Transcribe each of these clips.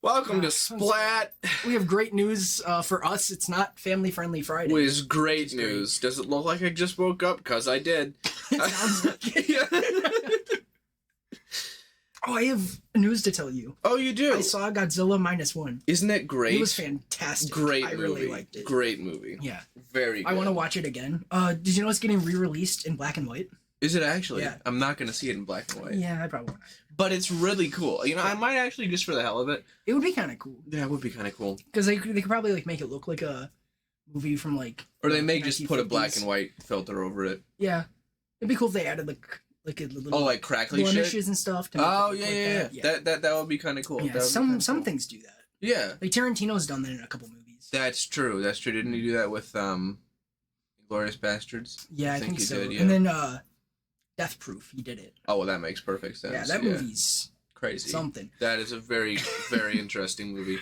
Welcome to Splat. We have great news for us. It's not family-friendly Friday. Which is great news. Does it look like I just woke up? Because I did. It sounds like it. Oh, I have news to tell you. Oh, you do? I saw Godzilla -1. Isn't it great? It was fantastic. Great I movie. really liked it. Great movie. Yeah. Very good. I want to watch it again. Did you know it's getting re-released in black and white? Is it actually? Yeah. I'm not going to see it in black and white. Yeah, I probably won't. But it's really cool. You know, I might actually, just for the hell of it. It would be kind of cool. Yeah, it would be kind of cool. Because they could probably like make it look like a movie from like... Or they may just put a 1950s. black and white filter over it. Yeah. It'd be cool if they added like a little... like crackly blemishes shit? and stuff. To Oh, make it yeah, look like that. That would be kind of cool. Yeah, some things do that. Yeah. Like Tarantino's done that in a couple movies. That's true. That's true. Didn't he do that with Inglourious Bastards? Yeah, I think so. Did, yeah. And then Death Proof, he did it. Oh, well, that makes perfect sense. Yeah, that movie's crazy. something. That is a very, very interesting movie.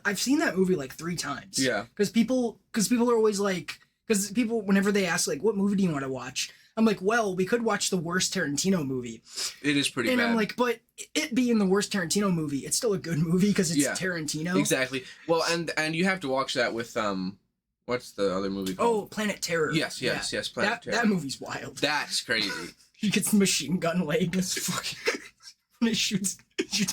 I've seen that movie like 3 times. Yeah. Because people are always like, because people, whenever they ask like, what movie do you want to watch? I'm like, well, we could watch the worst Tarantino movie. It is pretty bad. And I'm like, but it being the worst Tarantino movie, it's still a good movie because it's Tarantino. Exactly. Well, and you have to watch that with what's the other movie called? Oh, Planet Terror. Yes, Planet Terror. That movie's wild. That's crazy. He gets the machine gun legs. Fucking. When it shoots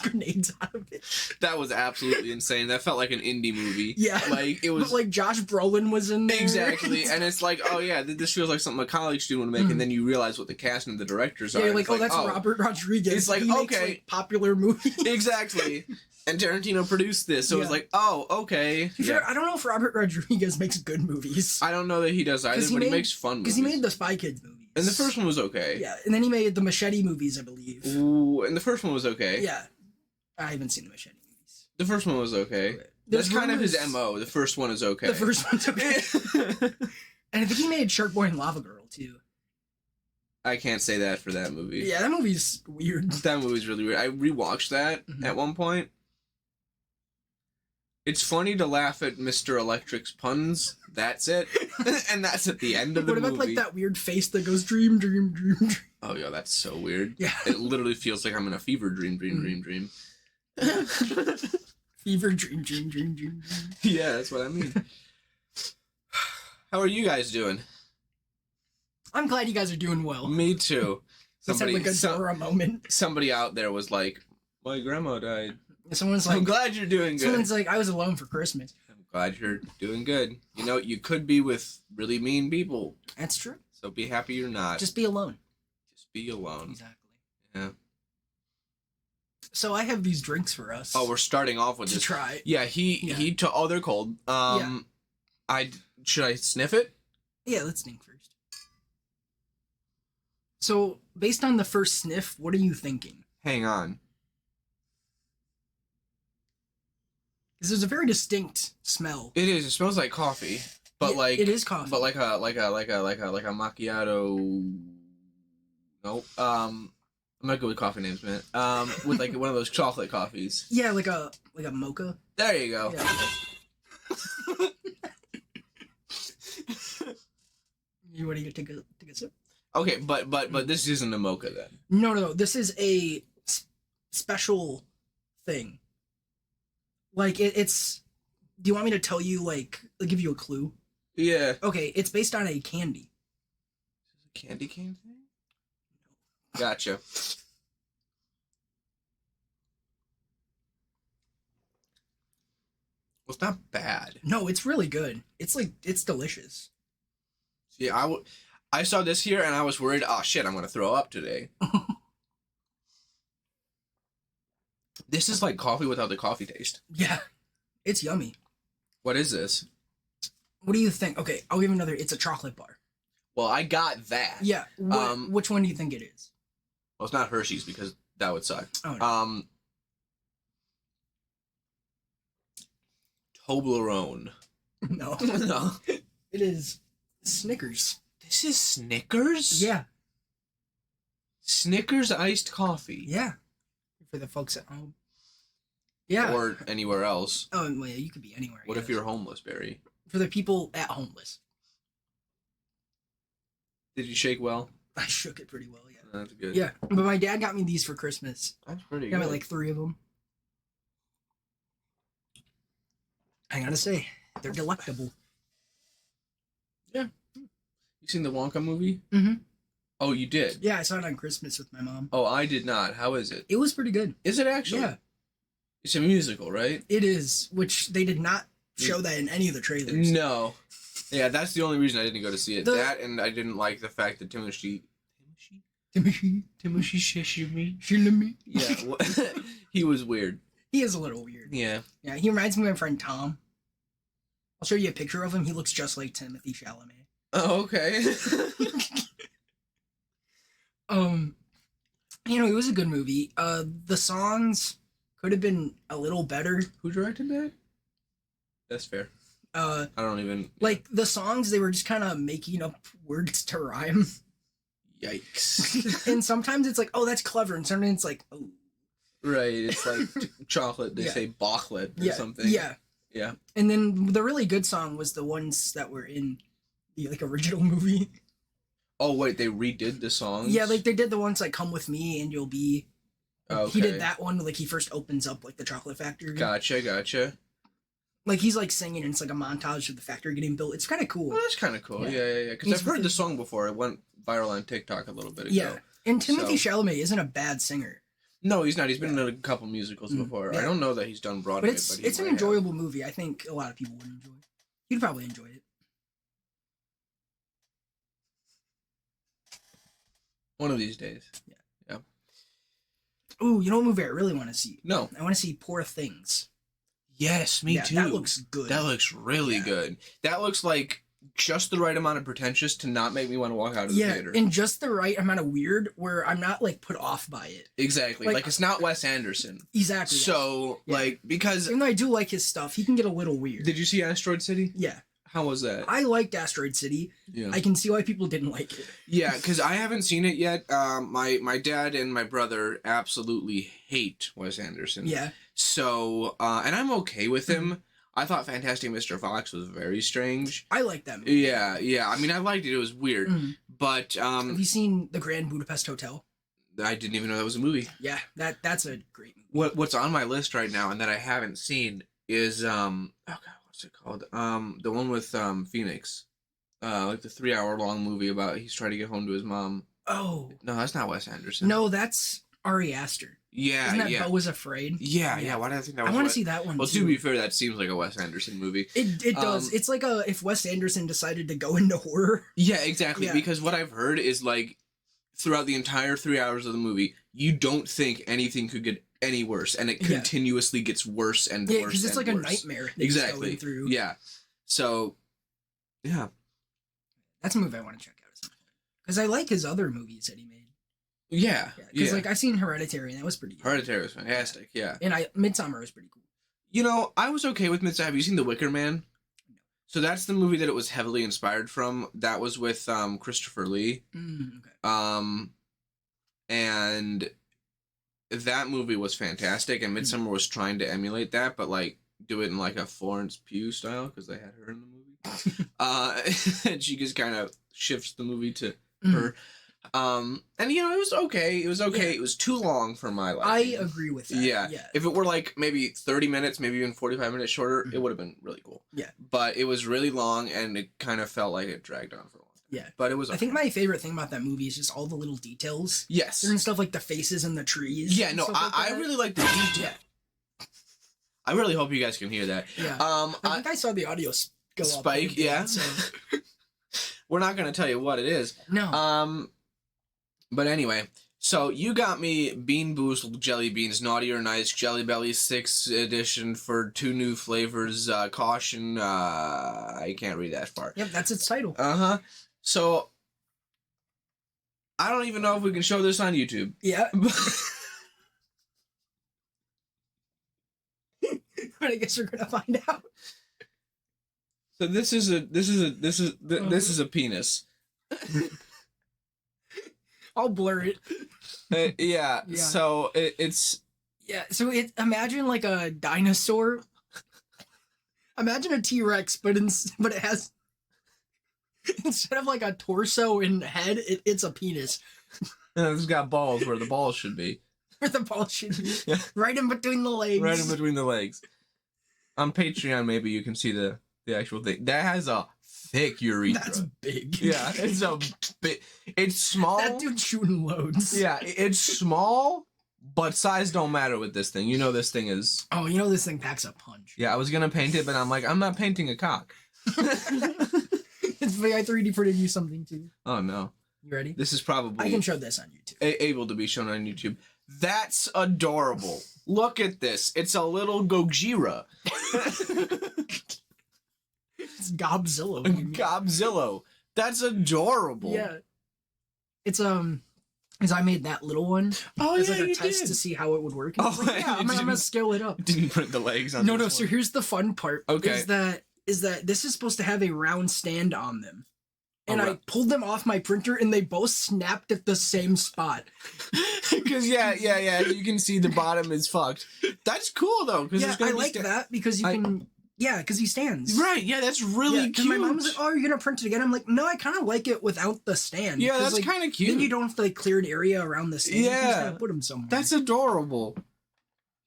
grenades out of it. That was absolutely insane. That felt like an indie movie. Yeah. Like, it was... But, like, Josh Brolin was in there. Exactly. And it's like, oh, yeah, this feels like something a college student would make, and then you realize what the cast and the directors are. Yeah, you're like, oh, that's Robert Rodriguez. It's like, he okay. Makes, like, popular movies. Exactly. And Tarantino produced this, so it's like, oh, okay. Yeah. I don't know if Robert Rodriguez makes good movies. I don't know that he does either, but he makes fun movies. Because he made the Spy Kids movies. And the first one was okay. Yeah, and then he made the Machete movies, I believe. Ooh, and the first one was okay. Yeah. I haven't seen the Machete movies. The first one was okay. That's kind of his MO. The first one is okay. The first one's okay. And I think he made Shark Boy and Lava Girl, too. I can't say that for that movie. Yeah, that movie's weird. That movie's really weird. I rewatched that at one point. It's funny to laugh at Mr. Electric's puns. That's it. And that's at the end of the movie. What about, like, that weird face that goes dream, dream, dream, dream? Oh, yeah, that's so weird. Yeah. It literally feels like I'm in a fever dream. Fever dream, dream, dream, dream. Yeah, that's what I mean. How are you guys doing? I'm glad you guys are doing well. Me too. Somebody, like a Dora moment. Somebody out there was like, my grandma died. Someone's like, I'm glad you're doing good. Someone's like, I was alone for Christmas. I'm glad you're doing good. You know, you could be with really mean people. That's true. So be happy you're not. Just be alone. Just be alone. Exactly. Yeah. So I have these drinks for us. Oh, we're starting off with to this. Try. Yeah, oh, they're cold. Should I sniff it? Yeah, let's sniff first. So, based on the first sniff, what are you thinking? Hang on. Because there's a very distinct smell. It is. It smells like coffee, but like it is coffee. But like a macchiato. Nope. I'm not good with coffee names, man. With like one of those chocolate coffees. Yeah, like a mocha. There you go. Yeah. You want to take a sip? Okay, but this isn't a mocha then. No. This is a special thing. Like it's. Do you want me to tell you? Like, I'll give you a clue. Yeah. Okay, it's based on a candy. Is this a candy cane thing? No. Gotcha. Well, it's not bad. No, it's really good. It's delicious. See, I saw this here and I was worried. Oh shit! I'm gonna throw up today. This is like coffee without the coffee taste. Yeah, it's yummy. What is this? What do you think? Okay, I'll give another. It's a chocolate bar. Well, I got that. Yeah. Which one do you think it is? Well, it's not Hershey's because that would suck. Oh, no. Toblerone. No. No. It is Snickers. This is Snickers? Yeah. Snickers iced coffee. Yeah. For the folks at home. Yeah. Or anywhere else. Oh, well, yeah, you could be anywhere. What if you're homeless, Barry? For the people at homeless. Did you shake well? I shook it pretty well, yeah. That's good. Yeah, but my dad got me these for Christmas. That's pretty He good. got me like 3 of them. I gotta say, they're delectable. Yeah. You seen the Wonka movie? Mm-hmm. Oh, you did? Yeah, I saw it on Christmas with my mom. Oh, I did not. How is it? It was pretty good. Is it actually? Yeah. It's a musical, right? It is, which they did not show that in any of the trailers. No. Yeah, that's the only reason I didn't go to see it. That, and I didn't like the fact that Timothy Chalamet. Yeah, he was weird. He is a little weird. Yeah. Yeah, he reminds me of my friend Tom. I'll show you a picture of him. He looks just like Timothy Chalamet. Oh, okay. It was a good movie. The songs could have been a little better. Who directed that? That's fair. I don't even... Like, the songs, they were just kind of making up words to rhyme. Yikes. And sometimes it's like, oh, that's clever. And sometimes it's like, oh. Right, it's like chocolate. They say bocklet or something. Yeah. Yeah. And then the really good song was the ones that were in the, like, original movie. Oh, wait, they redid the songs? Yeah, like, they did the ones like Come With Me and You'll Be. Okay. He did that one, like, he first opens up, like, the chocolate factory. Gotcha. Like, he's, like, singing, and it's, like, a montage of the factory getting built. It's kind of cool. Well, that's kind of cool. Yeah. Because I've heard the song before. It went viral on TikTok a little bit ago. Yeah. And Timothy Chalamet isn't a bad singer. No, he's not. He's been in a couple musicals before. Yeah. I don't know that he's done Broadway. But it's an enjoyable movie. I think a lot of people would enjoy it. You'd probably enjoy it. One of these days. Yeah. Ooh, you know what movie I really want to see? No. I want to see Poor Things. Yes, me too. That looks good. That looks really good. That looks like just the right amount of pretentious to not make me want to walk out of the theater. And just the right amount of weird where I'm not, like, put off by it. Exactly. Like it's not Wes Anderson. Exactly. So, like, because... Even though I do like his stuff, he can get a little weird. Did you see Asteroid City? Yeah. How was that? I liked Asteroid City. Yeah. I can see why people didn't like it. Yeah, because I haven't seen it yet. My dad and my brother absolutely hate Wes Anderson. Yeah. So, and I'm okay with him. I thought Fantastic Mr. Fox was very strange. I like that movie. Yeah. I mean, I liked it. It was weird. But, have you seen The Grand Budapest Hotel? I didn't even know that was a movie. Yeah, that's a great movie. What's on my list right now and that I haven't seen is, oh God, what's it called? The one with, Phoenix. Like the 3-hour long movie about he's trying to get home to his mom. Oh. No, that's not Wes Anderson. No, that's Ari Aster. Yeah, Isn't that Beau Was Afraid? Yeah. Why did I think that was? I want to see that one. Well, to be fair, that seems like a Wes Anderson movie. It does. It's like if Wes Anderson decided to go into horror. Yeah, exactly. Yeah. Because what I've heard is like throughout the entire 3 hours of the movie, you don't think anything could get any worse, and it continuously gets worse and worse. Yeah, because it's like worse. A nightmare. Exactly. Going through. Yeah. So, yeah, that's a movie I want to check out at some point because I like his other movies that he made. Yeah. Because like I've seen Hereditary and that was pretty good. Hereditary was fantastic. Yeah. And Midsommar was pretty cool. You know, I was okay with Midsommar. Have you seen The Wicker Man? No. So that's the movie that it was heavily inspired from. That was with Christopher Lee. Okay. And that movie was fantastic, and Midsommar was trying to emulate that, but like do it in like a Florence Pugh style because they had her in the movie. And she just kind of shifts the movie to her. And you know, it was okay. It was okay. Yeah. It was too long for my liking. I agree with that. Yeah. If it were like maybe 30 minutes, maybe even 45 minutes shorter, it would have been really cool. Yeah. But it was really long, and it kind of felt like it dragged on for a long time. Yeah. But it was okay. I think my favorite thing about that movie is just all the little details. Yes. Certain stuff like the faces and the trees. Yeah, no, I really like the detail. Yeah. I really hope you guys can hear that. Yeah. I think I saw the audio go spike, up. Yeah. So. We're not going to tell you what it is. No. But anyway, so you got me Bean Boost jelly beans, Naughty or Nice, Jelly Belly 6th edition for 2 new flavors. Caution, I can't read that far. Yep, that's its title. Uh-huh. So, I don't even know if we can show this on YouTube. Yeah. But I guess we're gonna find out. So this is a penis. I'll blur it. Yeah. So it's. Yeah. So imagine like a dinosaur. Imagine a T-Rex, but it has instead of like a torso and head, it's a penis. It's got balls where the balls should be. Where the balls should be. Right in between the legs. Right in between the legs. On Patreon, maybe you can see the actual thing. That has a thick urethra. That's big. Yeah, it's a bit. It's small. That dude's shooting loads. Yeah, it's small, but size don't matter with this thing. You know this thing is. Oh, you know this thing packs a punch. Yeah, I was gonna paint it, but I'm like, I'm not painting a cock. It's I 3D printed you something too. Oh no. You ready? This is probably. I can show this on YouTube. Able to be shown on YouTube. That's adorable. Look at this. It's a little Gojira. It's Godzilla. Godzilla. That's adorable. Yeah. It's because I made that little one. Oh as yeah, like a you test did. to see how it would work. And I was Oh, like, yeah, I'm gonna scale it up. Didn't print the legs on. No. this So one. here's the fun part. Okay. Is that this is supposed to have a round stand on them. And Oh, I pulled them off my printer, and they both snapped at the same spot. Because yeah, you can see the bottom is fucked. That's cool though. Yeah, I like that because you can. Yeah, because he stands. Right. Yeah, that's really cute. My mom was like, "Oh, you're gonna print it again?" I'm like, "No, I kind of like it without the stand." Yeah, that's like, kind of cute. Then you don't have to like clear an area around the stand. Yeah. You just gotta put them somewhere. That's adorable.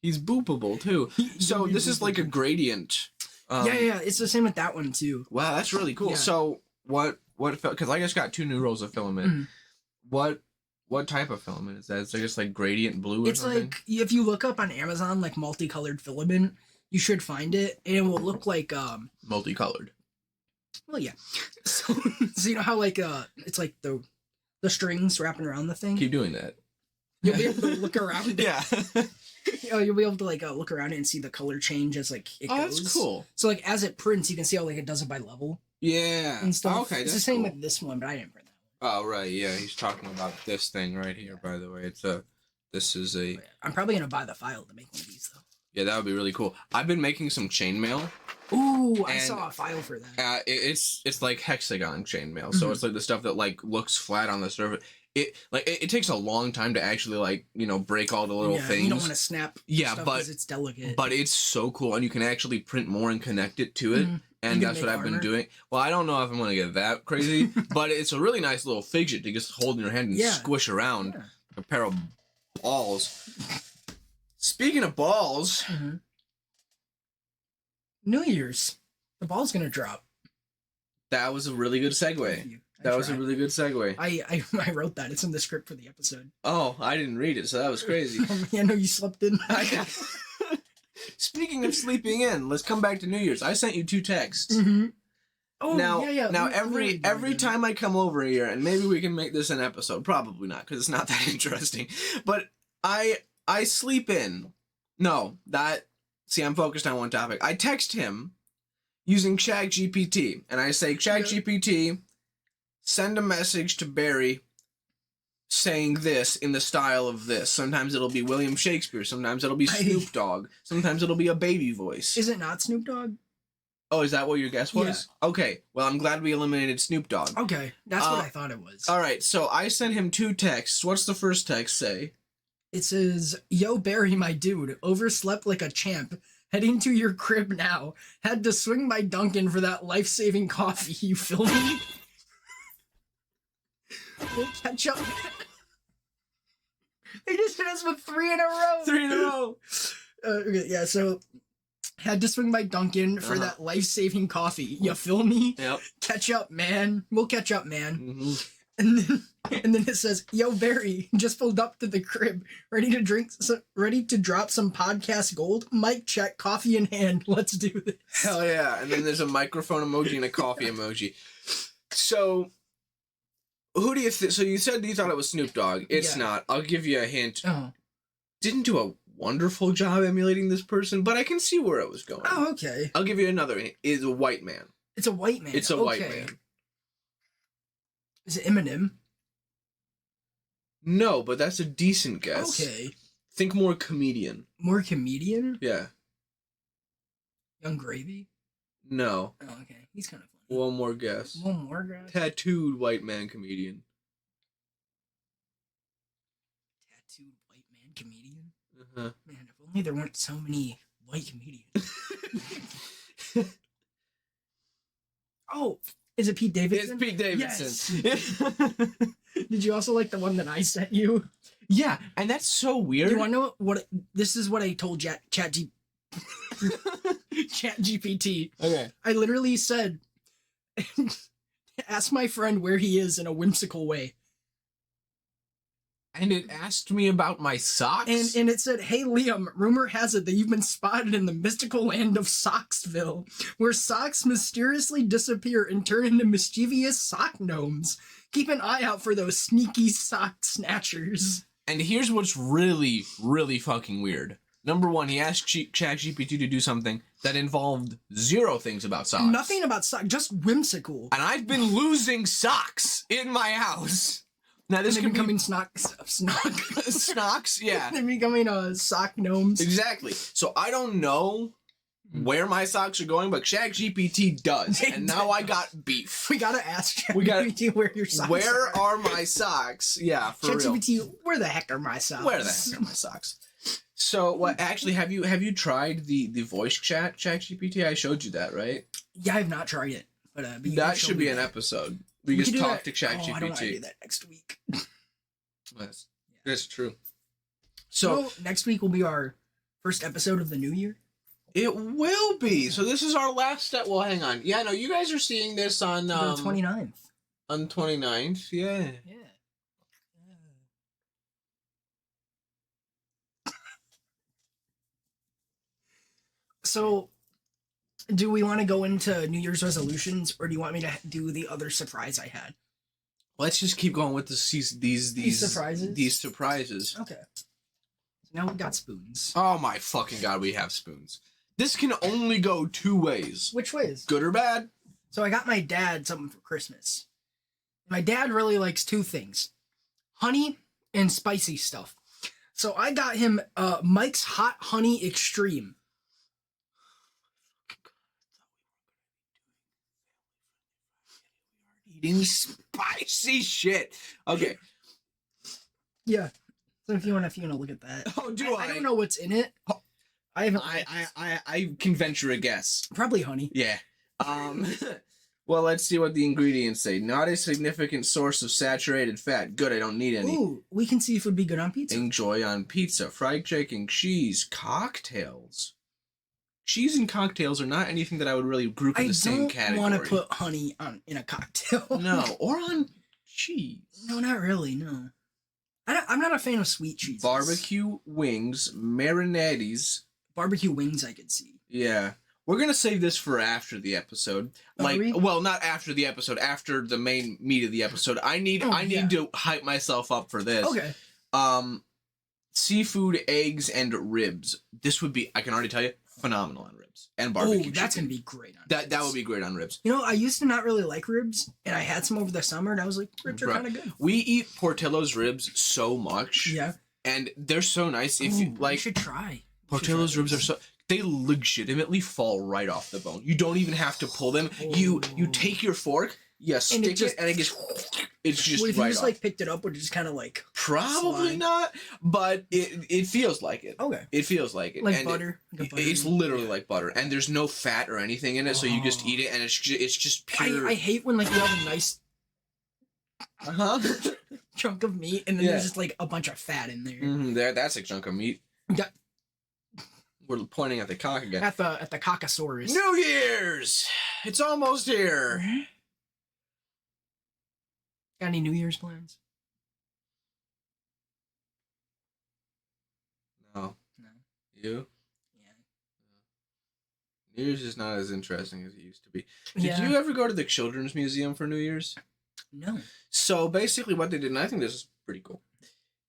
He's boopable too. So this is like a gradient. Yeah. It's the same with that one too. Wow, that's really cool. Yeah. So what? Because I just got 2 new rolls of filament. Mhm. What type of filament is that? It's just like gradient blue or It's something? like if you look up on Amazon like multicolored filament, you should find it, and it will look like Multicolored. Well, yeah. So you know how like it's like the strings wrapping around the thing. Keep doing that. You'll be able to look around it. Yeah. You'll be able to like look around it and see the color change as like it goes. That's cool. So like as it prints, you can see how like it does it by level Yeah. and stuff. Okay, it's that's the same cool. with this one, but I didn't print that Oh right, yeah. He's talking about this thing right here. By the way, this is a. one. I'm probably gonna buy the file to make one of these though. Yeah, that would be really cool. I've been making some chainmail. Ooh, I And, saw a file for that. It's like hexagon chainmail, so Mhm. it's like the stuff that like looks flat on the surface. It takes a long time to actually like break all the little things. You don't want to snap. Yeah, stuff but 'cause it's delicate. But it's so cool, and you can actually print more and connect it to it. Mhm. And You can that's what make I've been armor. doing. Well, I don't know if I'm gonna get that crazy, but it's a really nice little fidget to just hold in your hand and Yeah. squish around Yeah. a pair of balls. Speaking of balls, Mhm. New Year's, the ball's gonna drop. that was a really good segue. Thank you. I That was a tried. really good segue. I wrote that. It's in the script for the episode. Oh, I didn't read it, so that was crazy. I know you slept in. Speaking of sleeping in, let's come back to New Year's. I sent you 2 texts. Mm-hmm. Oh, Now, yeah. now Let me every do it. time I come over here, and maybe we can make this an episode. Probably not, because it's not that interesting. But I sleep in. No, see, I'm focused on one topic. I text him using ChatGPT, and I say, ChatGPT, send a message to Barry saying this in the style of this. Sometimes it'll be William Shakespeare. Sometimes it'll be Snoop Dogg. Sometimes it'll be a baby voice. Is it not Snoop Dogg? Oh, is that what your guess was? Yeah. Okay, well, I'm glad we eliminated Snoop Dogg. Okay, that's what I thought it was. All right, so I sent him 2 texts. What's the first text say? It says, "Yo, Barry, my dude, overslept like a champ. Heading to your crib now. Had to swing by Dunkin' for that life-saving coffee. You feel me? We'll catch up." They just hit us with 3 in a row. 3 in a row. Okay, yeah, so had to swing by Dunkin' for that life-saving coffee. You feel me? Yep. Catch up, man. We'll catch up, man. Mm-hmm. And then it says, "Yo, Barry, just pulled up to the crib, ready to drop some podcast gold. Mic check, coffee in hand. Let's do this." Hell yeah. And then there's a microphone emoji and a coffee emoji. So, who do you think? So you said you thought it was Snoop Dogg. It's not. I'll give you a hint. Oh. Didn't do a wonderful job emulating this person, but I can see where it was going. Oh, okay. I'll give you another hint. It's a white man. It's a white man. It's a white man. Is it Eminem? No, but that's a decent guess. Okay. Think more comedian. More comedian? Yeah. Young Gravy? No. Oh, okay. He's kind of funny. One more guess. One more guy? Tattooed white man comedian. Tattooed white man comedian? Uh-huh. Man, if only there weren't so many white comedians. Oh, is it Pete Davidson? It's Pete Davidson. Yes. Did you also like the one that I sent you? Yeah, and that's so weird. Do you want to know what this is? What I told ChatGPT. Chat GPT. Okay. I literally said, ask my friend where he is in a whimsical way. And it asked me about my socks? And it said, hey Liam, rumor has it that you've been spotted in the mystical land of Socksville, where socks mysteriously disappear and turn into mischievous sock gnomes. Keep an eye out for those sneaky sock snatchers. And here's what's really, really fucking weird. Number one, he asked ChatGPT to do something that involved 0 things about socks. Nothing about socks, just whimsical. And I've been losing socks in my house. Now this could becoming be snocks. Yeah. They're becoming sock gnomes. Exactly. So I don't know where my socks are going, but ChatGPT does. And now I got beef. We gotta ask ChatGPT where your socks are. Where are my socks? Yeah, for real. ChatGPT, where the heck are my socks? Where the heck are my socks? So what actually have you tried the voice chat ChatGPT? I showed you that, right? Yeah, I've not tried it. But that should be an episode. We just talk to ChatGPT. Oh, I don't want to do that next week. That's true. So next week will be our first episode of the new year. It will be. So this is our last step. Well, hang on. Yeah, no, you guys are seeing this on the 29th. On the 29th, yeah. Yeah. So, do we want to go into New Year's resolutions, or do you want me to do the other surprise I had? Let's just keep going with these surprises. These surprises. Okay. So now we've got spoons. Oh my fucking god, we have spoons. This can only go 2 ways. Which ways? Good or bad? So I got my dad something for Christmas. My dad really likes 2 things: honey and spicy stuff. So I got him Mike's Hot Honey Extreme. Eating spicy shit. Okay. Yeah. So if you want to look at that. Oh, do I? I don't know what's in it. I haven't. I can venture a guess. Probably honey. Yeah. Well, let's see what the ingredients say. Not a significant source of saturated fat. Good, I don't need any. Ooh, we can see if it would be good on pizza. Enjoy on pizza. Fried chicken, cheese, cocktails. Cheese and cocktails are not anything that I would really group in the same category. I don't want to put honey in a cocktail. No, or on cheese. No, not really, no. I'm not a fan of sweet cheeses. Barbecue wings, marinades. Barbecue wings I could see. Yeah. We're going to save this for after the episode. Well, not after the episode, after the main meat of the episode. I need to hype myself up for this. Okay. Seafood, eggs, and ribs. This would be, I can already tell you, phenomenal on ribs. And barbecue. Oh, that's going to be great on ribs. That would be great on ribs. You know, I used to not really like ribs, and I had some over the summer, and I was like, ribs are kind of good. We eat Portillo's ribs so much. Yeah. And they're so nice. If you like, you should try. Portillo's ribs are so, they legitimately fall right off the bone. You don't even have to pull them. Oh. You take your fork, stick it, and it gets, it's just if right you just off. picked it up, would it just kind of probably slide? Not, but it feels like it. Okay. It feels like it. Like and butter. It's literally like butter, and there's no fat or anything in it, so you just eat it, and it's just pure. I hate when you have a nice chunk of meat, and then there's just a bunch of fat in there. Mm-hmm, that's a chunk of meat. Yeah. We're pointing at the cock again. At the Dickosaurus. New Year's! It's almost here. Got any New Year's plans? No. You? Yeah. New Year's is not as interesting as it used to be. Did you ever go to the Children's Museum for New Year's? No. So basically what they did, and I think this is pretty cool,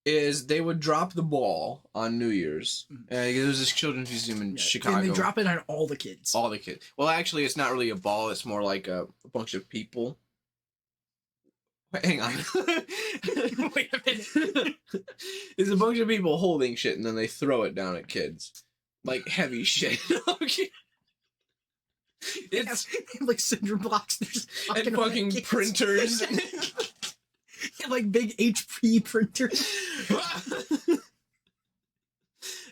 is they would drop the ball on New Year's. There was this children's museum in Chicago. And they drop it on all the kids. All the kids. Well, actually, it's not really a ball. It's more like a bunch of people. Wait, hang on. Wait a minute. It's a bunch of people holding shit, and then they throw it down at kids. Like heavy shit. Okay. It's like cinder blocks. And fucking printers. Like big HP printers.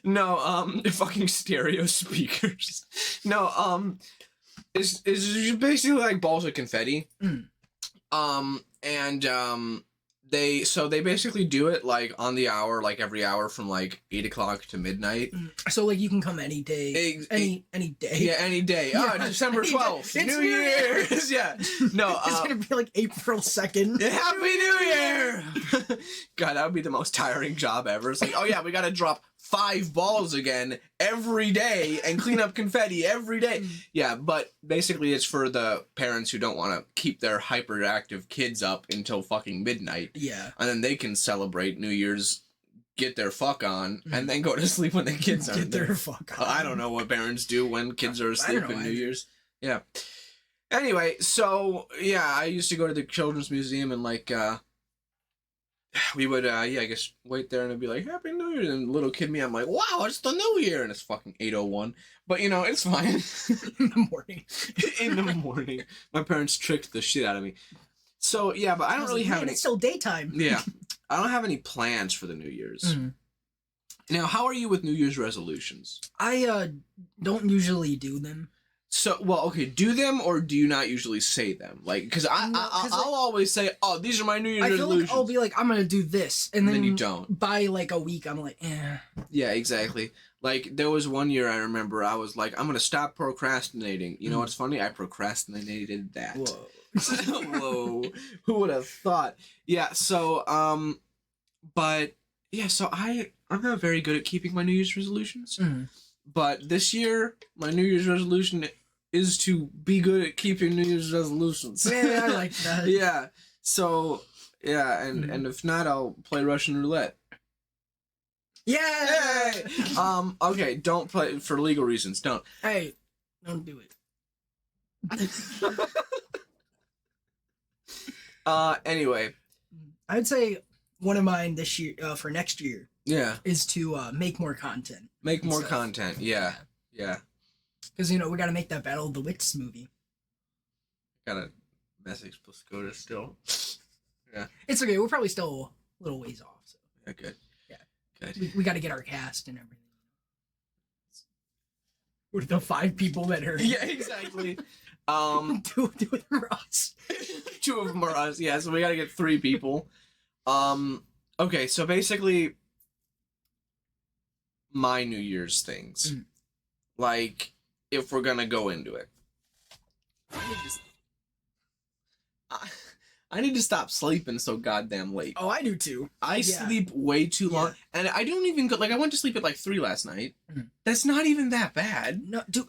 No, fucking stereo speakers. No, it's basically like balls of confetti. And they basically do it like on the hour, like every hour from like 8 o'clock to midnight. So like you can come any day, any day. Yeah, any day. Yeah, December 12th, it's New Year's. Yeah, no, it's gonna be like April 2nd. Happy New Year! God, that would be the most tiring job ever. It's like, oh yeah, we gotta drop 5 balls again every day and clean up confetti every day. Yeah, but basically it's for the parents who don't want to keep their hyperactive kids up until fucking midnight. Yeah. And then they can celebrate New Year's, get their fuck on, and then go to sleep when the kids aren't Get there. their fuck on. I don't know what parents do when kids are asleep know on New either. Year's. Yeah. Anyway, so yeah, I used to go to the Children's Museum and like we would I guess wait there and it'd be like Happy New Year, and little kid me, I'm like, wow, it's the New Year, and it's fucking 8:01. But you know, it's fine. In the morning. In the morning. My parents tricked the shit out of me. So yeah, but I don't really have any. It's still daytime. Yeah. I don't have any plans for the New Year's. Now, how are you with New Year's resolutions? I don't usually do them. So, well, okay, do them or do you not usually say them? Like, because I'll always say, oh, these are my New Year's I feel resolutions. like I'll be like, I'm gonna do this, and then you don't. By like a week, I'm like, eh. Yeah, exactly. Like, there was one year I remember I was like, I'm gonna stop procrastinating. You know what's funny? I procrastinated that. Whoa. Whoa. Who would have thought? Yeah, so, but, yeah, so I'm not very good at keeping my New Year's resolutions. But this year, my New Year's resolution is to be good at keeping New Year's resolutions. Yeah, I like that. Yeah. So, yeah, and if not, I'll play Russian roulette. Yeah. Yay! Okay, don't play for legal reasons. Don't. Hey, don't do it. Anyway. I'd say one of mine this year, for next year, Yeah. is to make more content. Make more content. Yeah. Yeah. Because, you know, we got to make that Battle of the Wits movie. Got a message plus Scotus still. Yeah. It's okay. We're probably still a little ways off. So. Yeah, good. Yeah. Good. We got to get our cast and everything. With the 5 people that are... Yeah, exactly. Two of them are us. 2 of them are us. Yeah, so we got to get 3 people. Okay, so basically, my New Year's things. Like, if we're gonna go into it. I need to stop sleeping so goddamn late. Oh, I do too. I sleep way too long. And I don't even go, like, I went to sleep at like 3 last night. That's not even that bad. No, dude,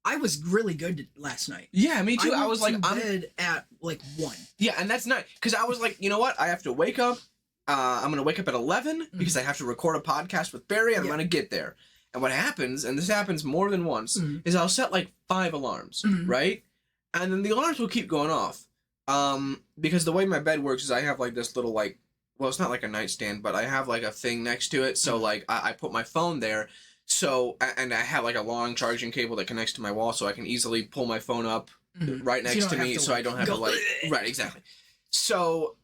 I was really good last night. Yeah, me too. I was like, I'm bed at like 1. Yeah, and that's not, because I was like, you know what? I have to wake up. I'm going to wake up at 11 because I have to record a podcast with Barry and I'm going to get there. And what happens, and this happens more than once, is I'll set like 5 alarms, right? And then the alarms will keep going off. Because the way my bed works is I have like this little like, well, it's not like a nightstand, but I have like a thing next to it. So like I put my phone there. So, and I have like a long charging cable that connects to my wall so I can easily pull my phone up right next to me so I don't have to like, right, exactly. So,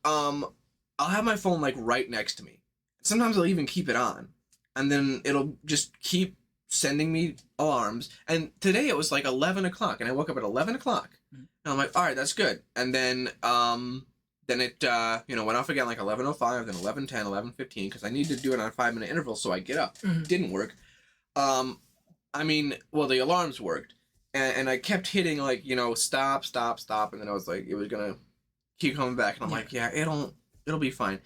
I'll have my phone like right next to me. Sometimes I'll even keep it on. And then it'll just keep sending me alarms. And today it was like 11 o'clock and I woke up at 11 o'clock. And I'm like, all right, that's good. And then it, went off again like 11:05, then 11:10, 11:15, because I need to do it on 5-minute intervals so I get up. Didn't work. The alarms worked. And I kept hitting like, stop, stop, stop. And then I was like, it was going to keep coming back. And I'm like, yeah, it'll be fine.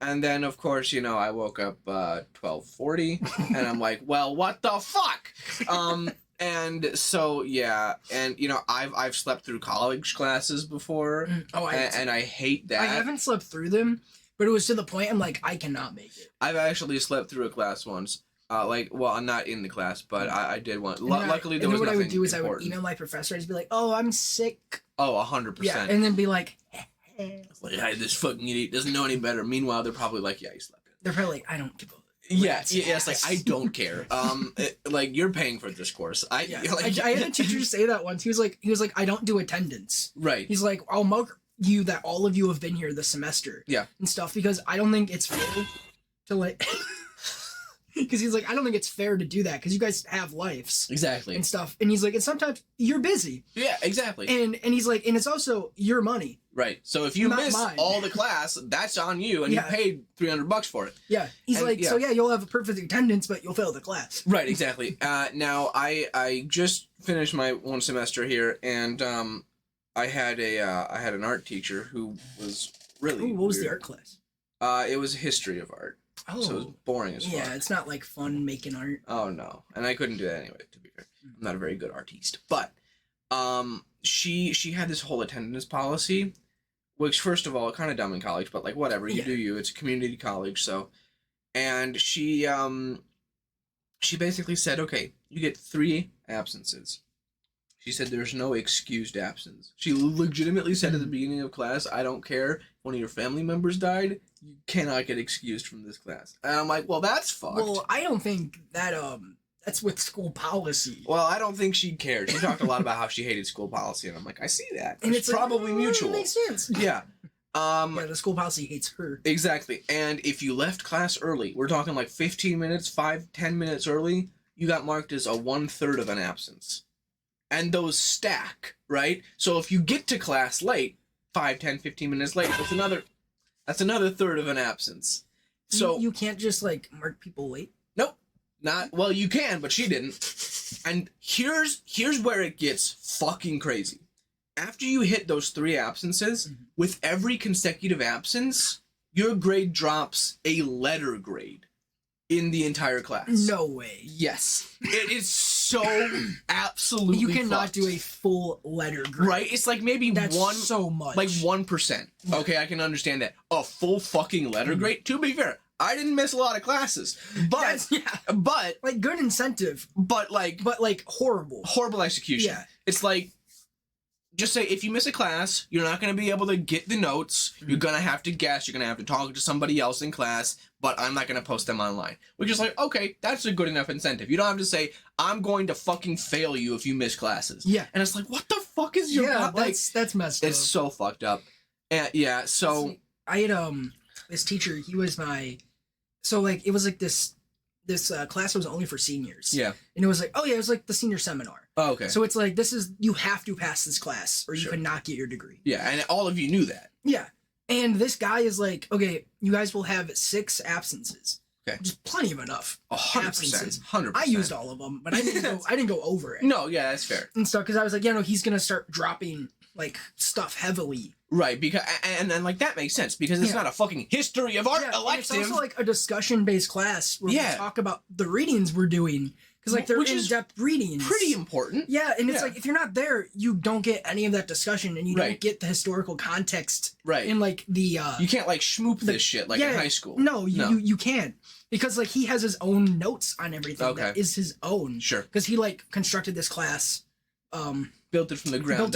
And then, of course, I woke up 12:40, and I'm like, well, what the fuck? And so, yeah, and, I've slept through college classes before, and I hate that. I haven't slept through them, but it was to the point I'm like, I cannot make it. I've actually slept through a class once. I'm not in the class, but I did one. Luckily, there was nothing important. What I would do is I would email my professor and be like, oh, I'm sick. Oh, 100%. Yeah, and then be like... It's like, hey, this fucking idiot doesn't know any better. Meanwhile, they're probably like, yeah, you slept in. They're probably like, I don't give a... Yeah, it's like, I don't care. Like, you're paying for this course. I had a teacher say that once. He was like, I don't do attendance. Right. He's like, I'll mark you that all of you have been here this semester. Yeah. And stuff, because I don't think it's fair to like... Because he's like, I don't think it's fair to do that because you guys have lives Exactly. and stuff. And he's like, and sometimes you're busy. Yeah, exactly. And he's like, and it's also your money. Right. So if you Not miss mine. all the class, that's on you, and you paid $300 for it. Yeah. He's And, like, so yeah, you'll have a perfect attendance, but you'll fail the class. Right. Exactly. Now I just finished my one semester here, and I had an art teacher who was really. Ooh, what was weird. the art class? It was history of art. Oh. So it was boring as fuck. Yeah, it's not like fun making art. Oh no, and I couldn't do that anyway. To be fair, I'm not a very good artiste. But she had this whole attendance policy, which first of all, kind of dumb in college, but like whatever, you do you. It's a community college, so. And she basically said, okay, you get 3 absences. She said there's no excused absence. She legitimately said at the beginning of class, I don't care if one of your family members died, you cannot get excused from this class. And I'm like, well, that's fucked. Well, I don't think that that's with school policy. Well, I don't think she cared. She talked a lot about how she hated school policy, and I'm like, I see that. And it's probably like, mutual. It makes sense. Yeah. Yeah, the school policy hates her. Exactly. And if you left class early, we're talking like 15 minutes, 5-10 minutes early, you got marked as a 1/3 of an absence. And those stack, right? So if you get to class late, 5, 10, 15 minutes late, that's another third of an absence. So you can't just like mark people late. Nope. Not well, you can, but she didn't. And here's where it gets fucking crazy. After you hit those 3 absences, with every consecutive absence, your grade drops a letter grade in the entire class. No way. Yes. It is so absolutely You cannot fucked. do a full letter grade. Right? It's like maybe That's one so much. like 1%. Okay, I can understand that. A full fucking letter grade? To be fair, I didn't miss a lot of classes. But but like good incentive, but like horrible. Horrible execution. Yeah. It's like, just say if you miss a class, you're not going to be able to get the notes. You're going to have to guess. You're going to have to talk to somebody else in class, but I'm not going to post them online. Which is like, okay, that's a good enough incentive. You don't have to say, I'm going to fucking fail you if you miss classes. Yeah. And it's like, what the fuck is your... that's messed up. It's so fucked up. And yeah, so... I had, this teacher, he was my... So, like, it was like this class was only for seniors. Yeah. And it was like, oh yeah, it was like the senior seminar. Oh, okay. So it's like, you have to pass this class or you Sure. could not get your degree. Yeah, and all of you knew that. Yeah. And this guy is like, okay, you guys will have 6 absences. Okay. Which is plenty of enough. 100%. 100%. I used all of them, but I didn't go over it. No, yeah, that's fair. And stuff, because I was like, he's going to start dropping, like, stuff heavily. Right, because and like that makes sense because it's not a fucking history of art elective. And it's also like a discussion-based class where we talk about the readings we're doing because like they're in-depth readings. Pretty important. Yeah, and it's like if you're not there, you don't get any of that discussion and you don't get the historical context. Right. In like the you can't like schmoop this shit like in high school. No, you can't. Because like he has his own notes on everything that is his own. Sure. Because he like constructed this class. Built it from the ground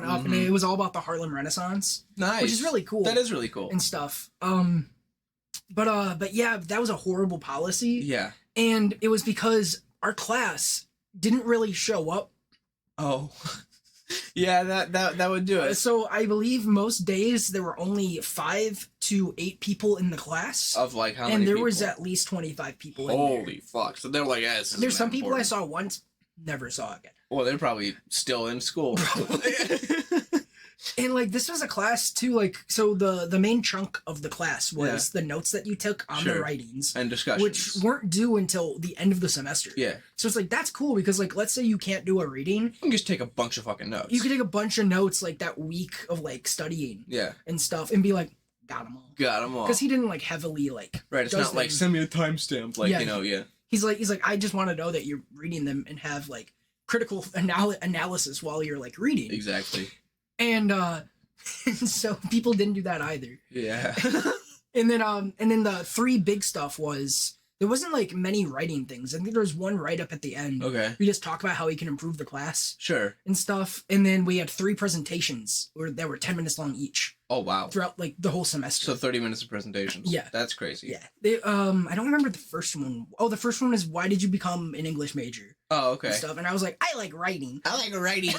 up. And it was all about the Harlem Renaissance. Nice. Which is really cool. That is really cool. And stuff. But yeah, that was a horrible policy. Yeah. And it was because our class didn't really show up. Oh. Yeah, that would do it. So I believe most days there were only 5 to 8 people in the class. Of like how many And there people? was at least 25 people in there. Holy fuck. So they're like, yeah, this There's some people I saw once, never saw again. Well, they're probably still in school. And like this was a class too, like so the main chunk of the class was the notes that you took on the writings and discussions, which weren't due until the end of the semester. Yeah. So it's like that's cool because like let's say you can't do a reading, you can just take a bunch of fucking notes. You can take a bunch of notes like that week of like studying, and stuff, and be like, got them all. Because he didn't like heavily like. Right. It's not like send me a timestamp, like He's like I just want to know that you're reading them and have like critical analysis while you're like reading. Exactly. And so people didn't do that either. Yeah. and then the 3 big stuff was there wasn't like many writing things. I think there was one write up at the end. Okay. We just talk about how we can improve the class. Sure. And stuff. And then we had 3 presentations that were 10 minutes long each. Oh wow. Throughout like the whole semester. So 30 minutes of presentations. Yeah. That's crazy. Yeah. They I don't remember the first one. Oh, the first one is why did you become an English major? Oh, okay. And stuff. And I was like, I like writing. I like writing.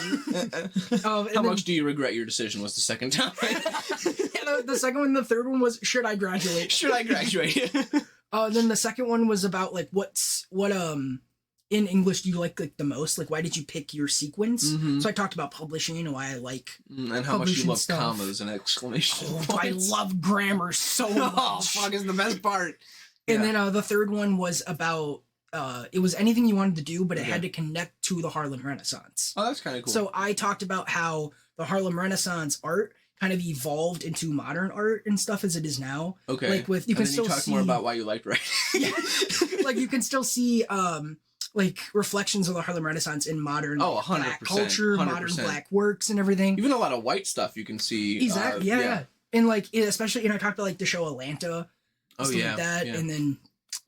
How much do you regret your decision was the second time? The second one, the third one was should I graduate? Should I graduate? Then the second one was about like what in English do you like the most? Like, why did you pick your sequence? Mhm. So I talked about publishing and why I like And how much you publishing love stuff. commas and exclamation Oh, I points. love grammar so much. Oh, fuck, is the best part. And Yeah. then the third one was about it was anything you wanted to do, but it Okay. had to connect to the Harlem Renaissance. Oh, that's kind of cool. So I talked about how the Harlem Renaissance art kind of evolved into modern art and stuff as it is now. okay. Like with you and can then still you talk see more about why you liked writing. yeah, like you can still see like reflections of the Harlem Renaissance in modern Oh, like, black 100%, culture, modern 100%. black works and everything. Even a lot of white stuff you can see. Exactly. Yeah. And like especially I talked about like the show Atlanta. Oh, Stuff yeah. like that. yeah. And then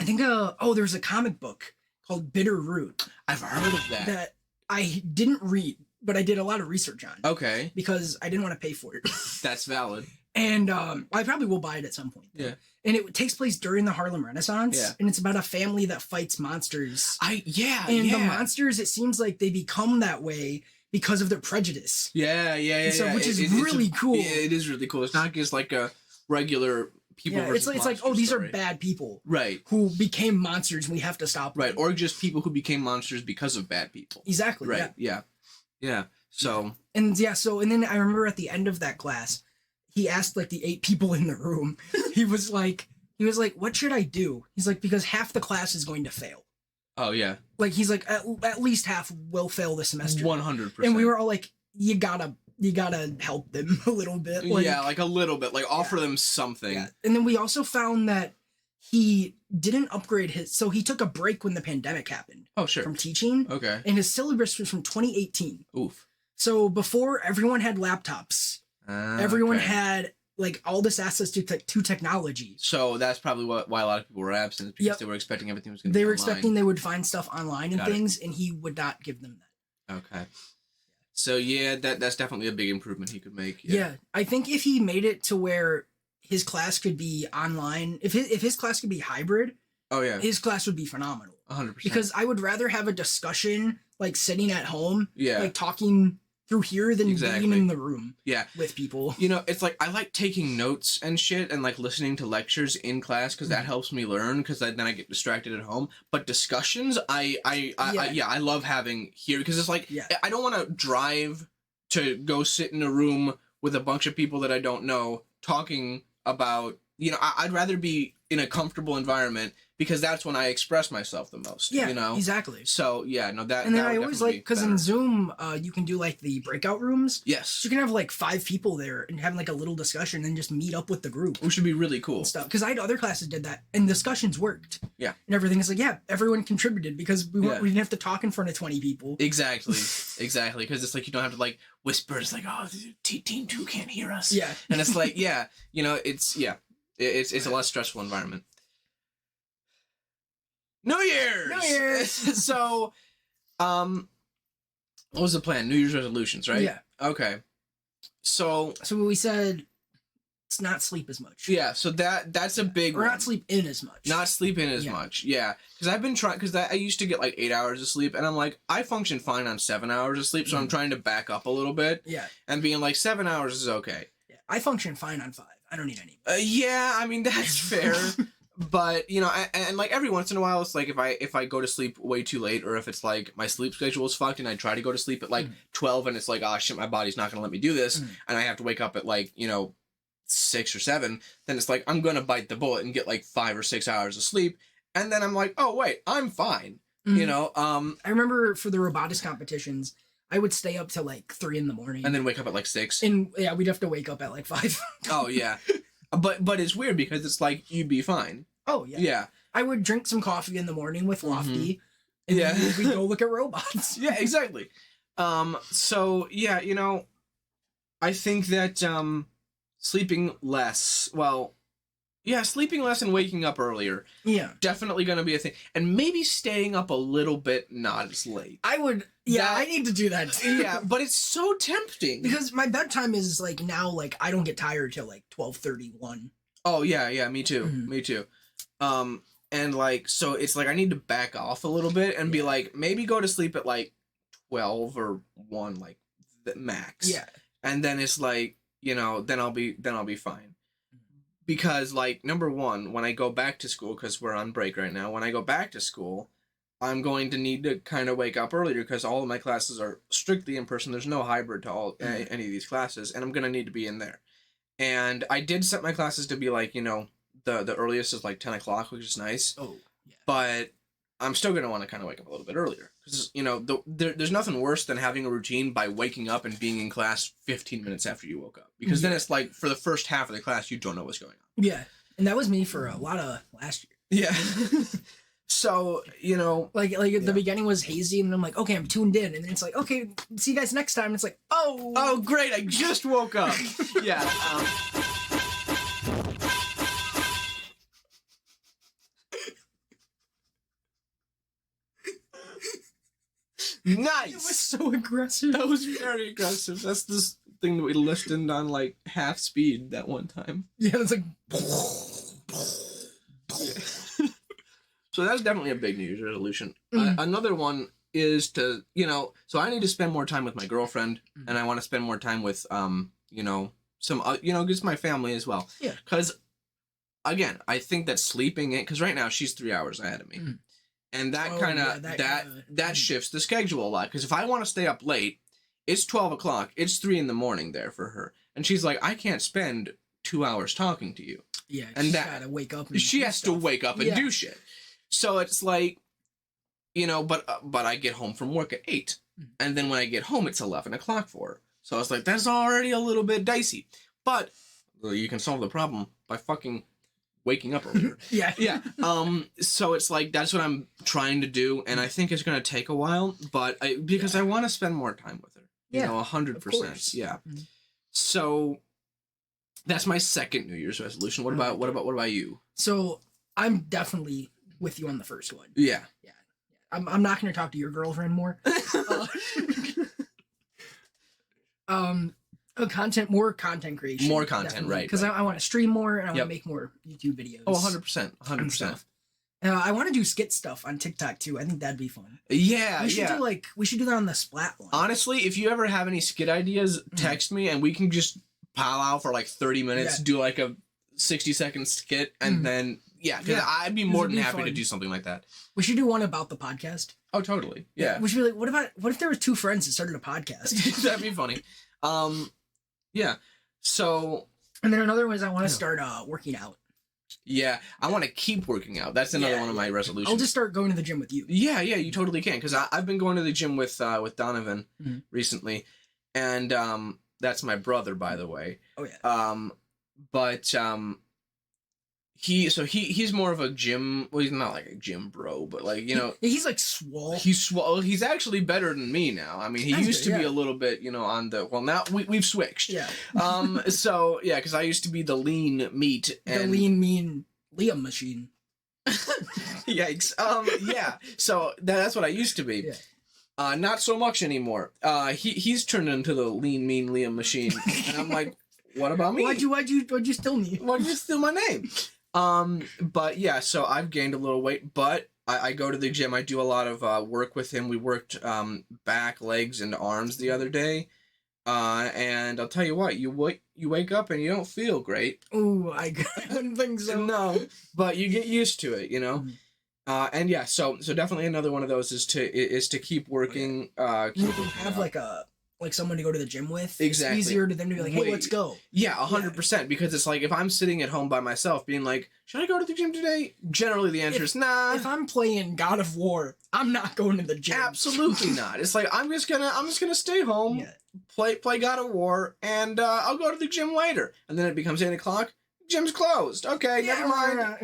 I think there's a comic book called Bitter Root I've heard of that. that I didn't read, but I did a lot of research on Okay. because I didn't want to pay for it. That's valid. And I probably will buy it at some point. Yeah. And it takes place during the Harlem Renaissance. Yeah. And it's about a family that fights monsters. And The monsters, it seems like they become that way because of their prejudice. Yeah. And so, which is really cool. It is really cool. It's not just like a regular people Yeah, versus it's like, monsters oh, these story. are bad people Right. who became monsters and we have to stop them. Right. Or just people who became monsters because of bad people. Exactly. Right. Yeah. Yeah. So. And yeah, and then I remember at the end of that class, he asked like the 8 people in the room, he was like, what should I do? He's like, because half the class is going to fail. Oh yeah. Like, he's like, at least half will fail this semester. 100%. And we were all like, you gotta help them a little bit. Like, yeah, like a little bit, like offer them something. yeah. And then we also found that he didn't upgrade so he took a break when the pandemic happened Oh sure. from teaching. Okay. And his syllabus was from 2018. Oof. So before everyone had laptops, everyone Okay. had like all this access to technology. So that's probably why a lot of people were absent, because Yep. they were expecting everything was going to They be were online. expecting they would find stuff online and Got it. things, and he would not give them that. Okay. So yeah, that's definitely a big improvement he could make. Yeah. I think if he made it to where his class could be online, if his class could be hybrid, Oh yeah. his class would be phenomenal. 100%. Because I would rather have a discussion like sitting at home, yeah. like talking through here than Exactly. being in the room. Yeah. With people. You know, it's like I like taking notes and shit and like listening to lectures in class because that helps me learn, because then I get distracted at home. But discussions, I love having here, because it's like Yeah. I don't want to drive to go sit in a room with a bunch of people that I don't know talking about. You know, I'd rather be in a comfortable environment, because that's when I express myself the most. Yeah, You know. exactly. So yeah, no, that. And then that I would always definitely like, because be in better. Zoom, you can do like the breakout rooms. Yes, So you can have like 5 people there and have like a little discussion and just meet up with the group which would be really cool. and stuff. Because I had other classes did that and discussions worked. Yeah. And everything is like, yeah, everyone contributed because we Yeah. we didn't have to talk in front of 20 people. Exactly, because it's like you don't have to like whisper. It's like, oh, team 2 can't hear us. Yeah. And it's like, yeah, you know, it's a less stressful environment. New Year's. New Year's. So, what was the plan? New Year's resolutions, right? Yeah. Okay. So So we said it's not sleep as much. yeah, so that's a big Or one. not sleep in as much. Not sleep in as Yeah. much, yeah. Because I've been trying, because I used to get like 8 hours of sleep, and I'm like, I function fine on 7 hours of sleep, so I'm trying to back up a little bit Yeah. and being like 7 hours is okay. Yeah. I function fine on 5. I don't need any. Yeah, I mean that's fair, but you know, and like every once in a while, it's like if I go to sleep way too late, or if it's like my sleep schedule is fucked, and I try to go to sleep at like 12, and it's like, oh shit, my body's not gonna let me do this, and I have to wake up at like 6 or 7, then it's like I'm gonna bite the bullet and get like 5 or 6 hours of sleep, and then I'm like, oh wait, I'm fine. You know, I remember for the robotics competitions, I would stay up till like 3 in the morning. and then wake up at like 6. And yeah, we'd have to wake up at like 5. Oh yeah, but it's weird because it's like you'd be fine. Oh yeah. Yeah, I would drink some coffee in the morning with Lofty. And Yeah. then we'd go look at robots. yeah, exactly. So yeah, I think that sleeping less. Well, yeah, sleeping less and waking up earlier, Yeah. definitely going to be a thing, and maybe staying up a little bit, not as late. I would yeah, That- I need to do that too. Yeah, but it's so tempting. Because my bedtime is like now like I don't get tired till like 12:31. Oh yeah, me too, Mhm. me too. And like, so it's like I need to back off a little bit and be like, maybe go to sleep at like 12 or 1, like the max. Yeah. And then it's like, then I'll be fine. because like number one, when I go back to school, because we're on break right now, when I go back to school, I'm going to need to kind of wake up earlier because all of my classes are strictly in person. There's no hybrid to any of these classes, and I'm going to need to be in there. And I did set my classes to be like, the earliest is like 10 o'clock, which is nice. Oh, yeah. But I'm still going to want to kind of wake up a little bit earlier. Because, there's nothing worse than having a routine by waking up and being in class 15 minutes after you woke up. Because then it's like, for the first half of the class, you don't know what's going on. Yeah. And that was me for a lot of last year. Yeah. So, like at the beginning was hazy, and I'm like, okay, I'm tuned in, and then it's like, okay, see you guys next time. And it's like, oh, great, I just woke up. Yeah. Nice. It was so aggressive. That was very aggressive. That's this thing that we listened on like half speed that one time. Yeah, it's like. So that's definitely a big New Year's resolution. Another one is to, so I need to spend more time with my girlfriend, and I want to spend more time with, some, just my family as well. Yeah. Because, again, I think that sleeping in, because right now she's 3 hours ahead of me. And that that shifts the schedule a lot. Because if I want to stay up late, it's 12 o'clock. It's 3 a.m. there for her. And she's like, I can't spend 2 hours talking to you. Yeah, and gotta wake up. She has to wake up and do shit. So it's like, but I get home from work at 8. And then when I get home, it's 11 o'clock for her. So I was like, that's already a little bit dicey. But you can solve the problem by fucking waking up earlier. Yeah. So it's like, that's what I'm trying to do. And I think it's going to take a while, but because I want to spend more time with her. 100%. Yeah. So that's my second New Year's resolution. What about you? So I'm definitely with you on the first one. Yeah. I'm not going to talk to your girlfriend more. More content creation. More content, definitely. Right. Because I want to stream more, and I want to make more YouTube videos. Oh, 100%. 100%. I want to do skit stuff on TikTok too. I think that'd be fun. Yeah, we should do that on the SPLAT one. Honestly, if you ever have any skit ideas, text me, and we can just pile out for like 30 minutes, do like a 60-second skit, and then I'd be more than happy to do something like that. We should do one about the podcast. Oh, totally. Yeah. We should be like, what if there were two friends that started a podcast? That'd be funny. Yeah. So. And then another one is I want to start working out. Yeah, I want to keep working out. That's another one of my resolutions. I'll just start going to the gym with you. Yeah, you totally can. Because I've been going to the gym with Donovan recently, and that's my brother, by the way. Oh yeah. But he's more of a gym. Well, he's not like a gym bro, but like he's like swole. He's swole. He's actually better than me now. I mean, he used to be a little bit, on the. Well, now we've switched. Yeah. So yeah, because I used to be the lean meat and the lean mean Liam machine. Yikes. Yeah. So that's what I used to be. Yeah. Not so much anymore. He's turned into the lean mean Liam machine, and I'm like, what about me? Why'd you steal me? Why'd you steal my name? But yeah, so I've gained a little weight, but I go to the gym. I do a lot of work with him. We worked back, legs, and arms the other day. And I'll tell you what, you wake up and you don't feel great. Ooh, I don't think so. No, but you get used to it, And yeah, so definitely another one of those is to keep working. You can have like someone to go to the gym with. Exactly. It's easier to them to be like, hey, let's go. Yeah, 100%. Because it's like, if I'm sitting at home by myself being like, should I go to the gym today? Generally, the answer is nah. If I'm playing God of War, I'm not going to the gym. Absolutely not. It's like, I'm just gonna stay home, play God of War, and I'll go to the gym later. And then it becomes 8 o'clock. Gym's closed. Okay, never mind.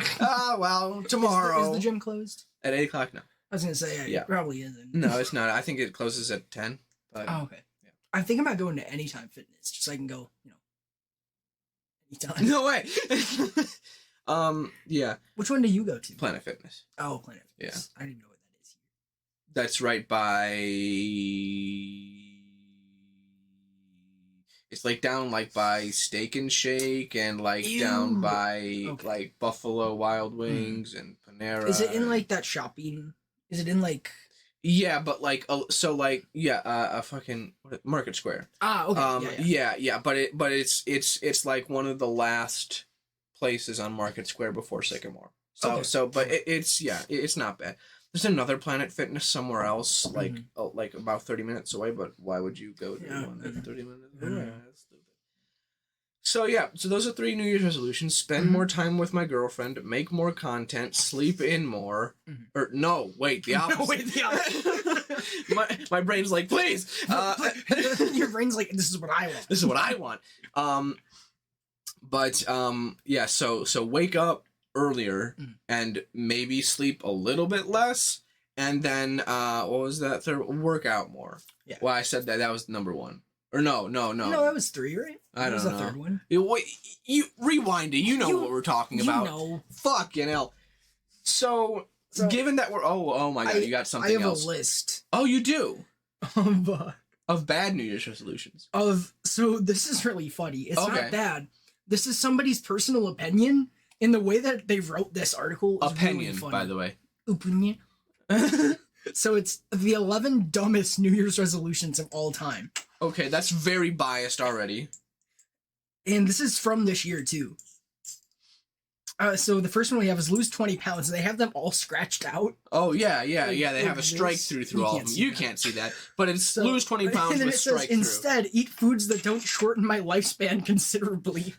Well, tomorrow. Is the gym closed? At 8 o'clock, no. I was gonna say, it probably isn't. No, it's not. I think it closes at 10. But, okay. I'm thinking about going to Anytime Fitness, just so I can go, anytime. No way. Yeah. Which one do you go to? Planet Fitness. Oh, Planet Fitness. Yeah. I don't even know what that is. That's right by. It's like down like by Steak and Shake and like down by like Buffalo Wild Wings and Panera. Is it in like that shopping? Is it in like? Yeah, but like a fucking Market Square. Ah, okay. Yeah. But it's like one of the last places on Market Square before Sycamore. So Okay. but it's not bad. There's another Planet Fitness somewhere else, like like about 30 minutes away. But why would you go to one that's 30 minutes away? That's stupid. So yeah, so those are 3 New Year's resolutions. Spend more time with my girlfriend, make more content, sleep in more. Or no, wait, the opposite. No, wait, the opposite. my brain's like, please. Your brain's like, this is what I want. This is what I want. Yeah. So wake up earlier and maybe sleep a little bit less, and then what was that third? Work out more. Yeah. Well, I said that was number 1. Or no. No, that was 3, right? I don't know. That was the third one. You rewind it. You know what we're talking about. You know. Fucking hell. So given that we're oh my god, you got something else. I have a list. Oh, you do. Of of bad New Year's resolutions. So this is really funny. It's Okay. not bad. This is somebody's personal opinion. In the way that they wrote this article is Opinion, really funny. by the way. Opinion. So it's the 11 dumbest New Year's resolutions of all time. Okay, that's very biased already. And this is from this year, too. So the first one we have is lose 20 pounds. They have them all scratched out. Oh, yeah. They Like have a strike through all of them. You can't see that. But it's lose 20 pounds and then with it says, strike through. instead, eat foods that don't shorten my lifespan considerably.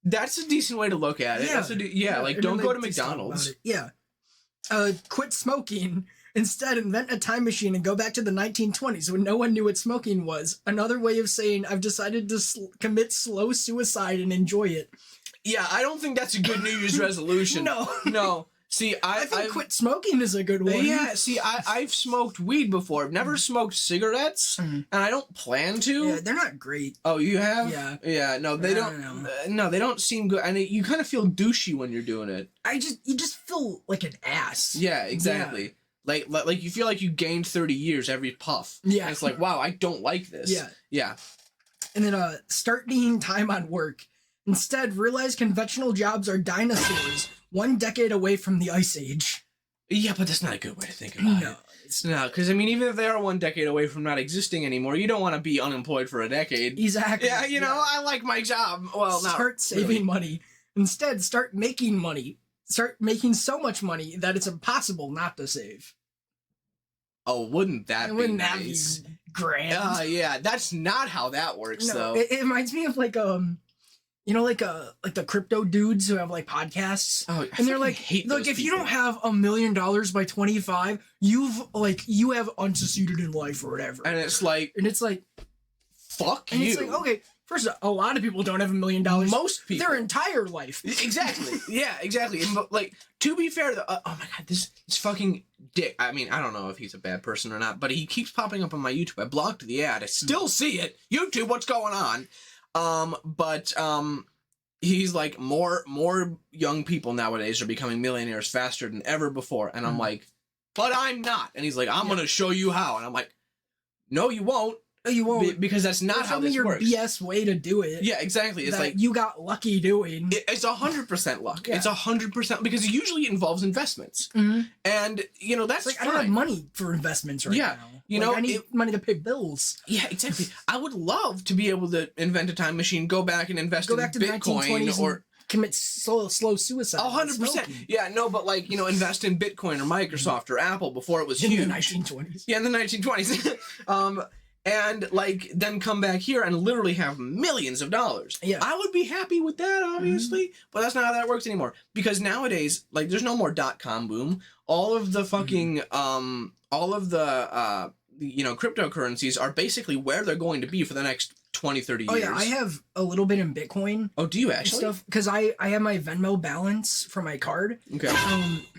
That's a decent way to look at it. Yeah. Like And don't then go they to just talk McDonald's. about it. Yeah. Quit smoking. Instead, invent a time machine and go back to the 1920s when no one knew what smoking was. Another way of saying, I've decided to commit slow suicide and enjoy it. Yeah, I don't think that's a good New Year's resolution. No. See, I think quit smoking is a good one. Yeah, see, I've smoked weed before. I've never smoked cigarettes, and I don't plan to. Yeah, they're not great. Oh, you have? Yeah. Yeah, no, they don't. No, they don't seem good, and you kind of feel douchey when you're doing it. You just feel like an ass. Yeah, exactly. Yeah. Like you feel like you gained 30 years every puff. Yeah. And it's like, wow, I don't like this. Yeah. Yeah. And then start needing time on work. Instead, realize conventional jobs are dinosaurs 1 decade away from the Ice Age. Yeah, but that's not a good way to think about it. No, because I mean, even if they are 1 decade away from not existing anymore, you don't want to be unemployed for a decade. Exactly. Yeah, you know, I like my job. Well, start saving money. Instead, start making money. Start making so much money that it's impossible not to save. Oh, wouldn't that be nice? That be grand? Yeah, that's not how that works, though. It reminds me of like you know, like the crypto dudes who have like podcasts. Oh, and they're like, look, if you don't have $1 million by 25, you have unsucceeded in life or whatever. And it's like, fuck and you. It's like, okay, first, a lot of people don't have $1 million. Most people, their entire life. Exactly. Yeah, exactly. And, like, to be fair, oh my god, this fucking dick. I mean, I don't know if he's a bad person or not, but he keeps popping up on my YouTube. I blocked the ad. I still see it. YouTube, what's going on? He's like, more young people nowadays are becoming millionaires faster than ever before. And I'm like, but I'm not. And he's like, I'm going to show you how. And I'm like, no, you won't. You won't. Because that's not how this works. Your BS way to do it. Yeah, exactly. It's like you got lucky doing. It's 100% luck. Yeah. It's 100% because it usually involves investments. Mm-hmm. And, you know, that's like, fine. I don't have money for investments right now. You know, I need money to pay bills. Yeah, exactly. I would love to be able to invent a time machine, go back and invest in Bitcoin or commit slow suicide. 100%. Yeah, no, but like, you know, invest in Bitcoin or Microsoft or Apple before it was huge. In the 1920s. Yeah, in the 1920s. And like then come back here and literally have millions of dollars. Yeah. I would be happy with that, obviously, but that's not how that works anymore. Because nowadays, like, there's no more .com boom. All of the fucking you know, cryptocurrencies are basically where they're going to be for the next 20, 30 years. Oh yeah, I have a little bit in Bitcoin. Oh, do you actually? Stuff, because I have my Venmo balance for my card. Okay.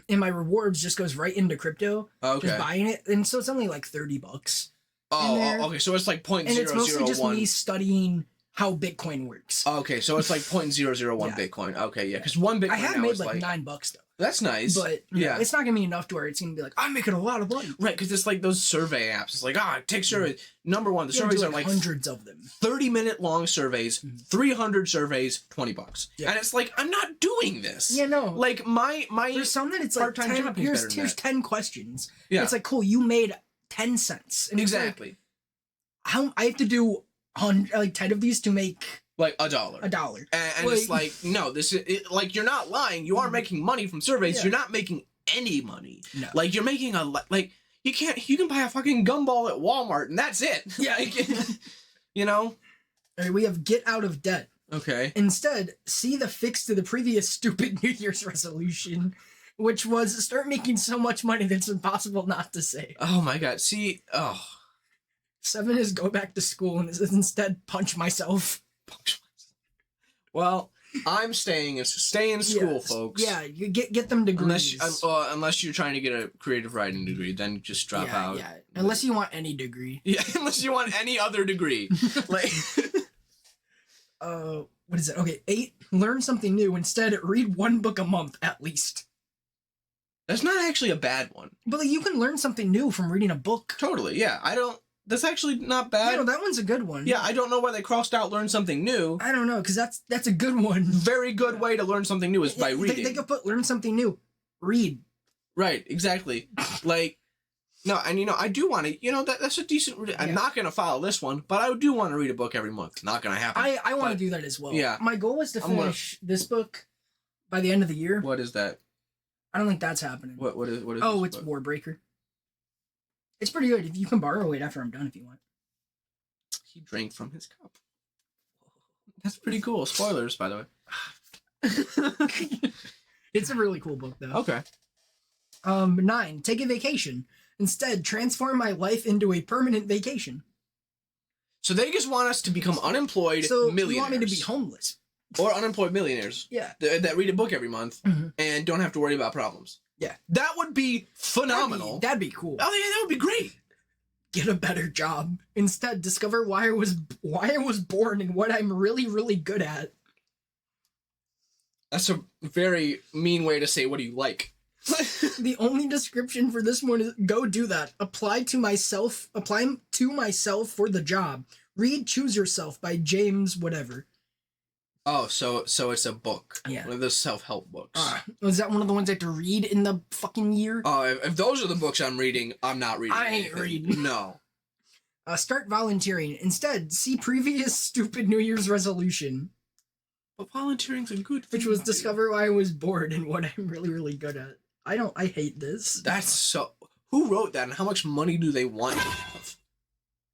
And my rewards just goes right into crypto. Okay. Just buying it, and so it's only like $30. Oh, okay. So it's like 0.001. And it's mostly just me studying how Bitcoin works. Okay, so it's like 0.001 Bitcoin. Okay, yeah, because one Bitcoin. I have made like $9 though. That's nice. But yeah, it's not gonna be enough to where it's gonna be like, I'm making a lot of money. Right, because it's like those survey apps. It's like, take surveys. Number one, the surveys are like hundreds of them. 30-minute long surveys, 300 surveys, $20. Yeah. And it's like, I'm not doing this. Yeah, no. Like my there's some that it's like part-time job here's 10 questions. Yeah. It's like, cool, you made 10 cents. And exactly. Like, how I have to do 10 of these to make Like $1. $1. And it's like, no, this is like, you're not lying. You are making money from surveys. Yeah. You're not making any money. No. Like, you're making like, you can buy a fucking gumball at Walmart and that's it. Yeah. Like, you know? All right, we have get out of debt. Okay. Instead, see the fix to the previous stupid New Year's resolution, which was start making so much money that it's impossible not to save. Oh my God. See, 7 is go back to school, and instead punch myself. Well, I'm stay in school, folks. Yeah, you get them degrees. Unless you're trying to get a creative writing degree, then just drop out. Yeah, unless you want any degree. Yeah, unless you want any other degree. Like, what is it? Okay, 8, learn something new. Instead, read 1 book a month at least. that's not actually a bad one. But like, you can learn something new from reading a book. Totally, yeah. That's actually not bad. No, that one's a good one. Yeah, I don't know why they crossed out learn something new. I don't know, because that's a good one. Very good way to learn something new is by reading. They could put learn something new. Read. Right, exactly. Like, no, and I do want to, that's a decent, I'm not going to follow this one, but I do want to read a book every month. Not going to happen. I want to do that as well. Yeah. My goal is to finish this book by the end of the year. What is that? I don't think that's happening. What is Oh, this it's book? Warbreaker. It's pretty good. If you can borrow it after I'm done if you want. He drank from his cup. That's pretty cool. Spoilers, by the way. It's a really cool book, though. Okay. 9, take a vacation. Instead, transform my life into a permanent vacation. So they just want us to become unemployed millionaires. You want me to be homeless? Or unemployed millionaires. Yeah. That read a book every month and don't have to worry about problems. Yeah. That would be phenomenal. That'd be cool. Oh yeah, that would be great. Get a better job. Instead, discover why I was born and what I'm really, really good at. That's a very mean way to say what do you like. The only description for this one is go do that. Apply to myself for the job. Read Choose Yourself by James whatever. Oh, so it's a book. Yeah. One of those self-help books. Was that one of the ones I have to read in the fucking year? Oh, if those are the books I'm reading, I'm not reading. I ain't reading. No. Start volunteering. Instead, see previous stupid New Year's resolution. But volunteering's a good thing. Which was discover why I was bored and what I'm really, really good at. I hate this. That's so... Who wrote that and how much money do they want to have?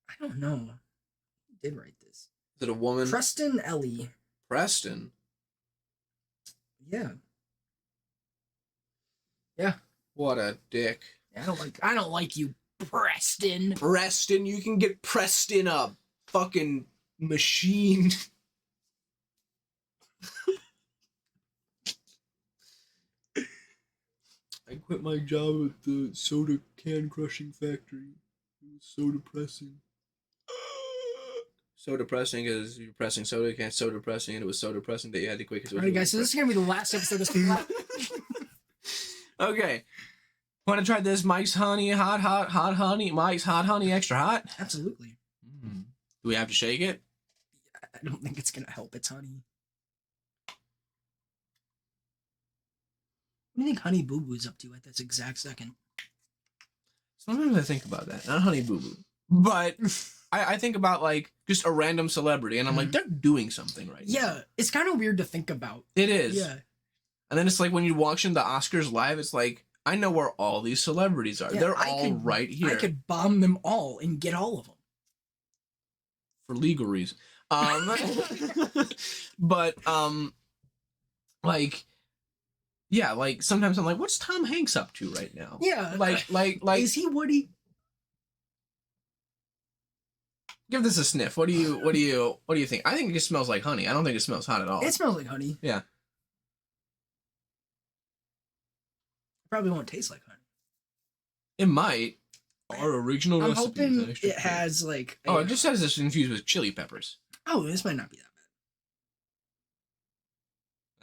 I don't know. Who did write this? Is it a woman? Preston Ellie. Preston? Yeah. Yeah. What a dick. I don't like you, Preston. Preston, you can get pressed in a fucking machine. I quit my job at the soda can crushing factory. It was so depressing. So depressing because you're pressing soda cans, so depressing, and it was so depressing that you had to quit. Alright, guys, so this is gonna be the last episode of SPLAT. Okay. Want to try this Mike's Honey hot honey? Mike's hot honey extra hot? Absolutely. Do we have to shake it? I don't think it's gonna help. It's honey. What do you think Honey Boo Boo's up to at this exact second? Sometimes I think about that. Not Honey Boo Boo. But I think about like just a random celebrity and I'm like, they're doing something right now. Yeah, it's kind of weird to think about. It is. Yeah. And then it's like when you watch the Oscars live, it's like, I know where all these celebrities are. Yeah, they're all right here. I could bomb them all and get all of them. For legal reasons. But, like, yeah, like sometimes I'm like, what's Tom Hanks up to right now? Yeah. Like, is he Woody? Give this a sniff. What do you think? I think it just smells like honey. I don't think it smells hot at all. It smells like honey. Yeah. Probably won't taste like honey. It might. Our original I'm recipe. hoping it has like. It just says it's infused with chili peppers. Oh, this might not be that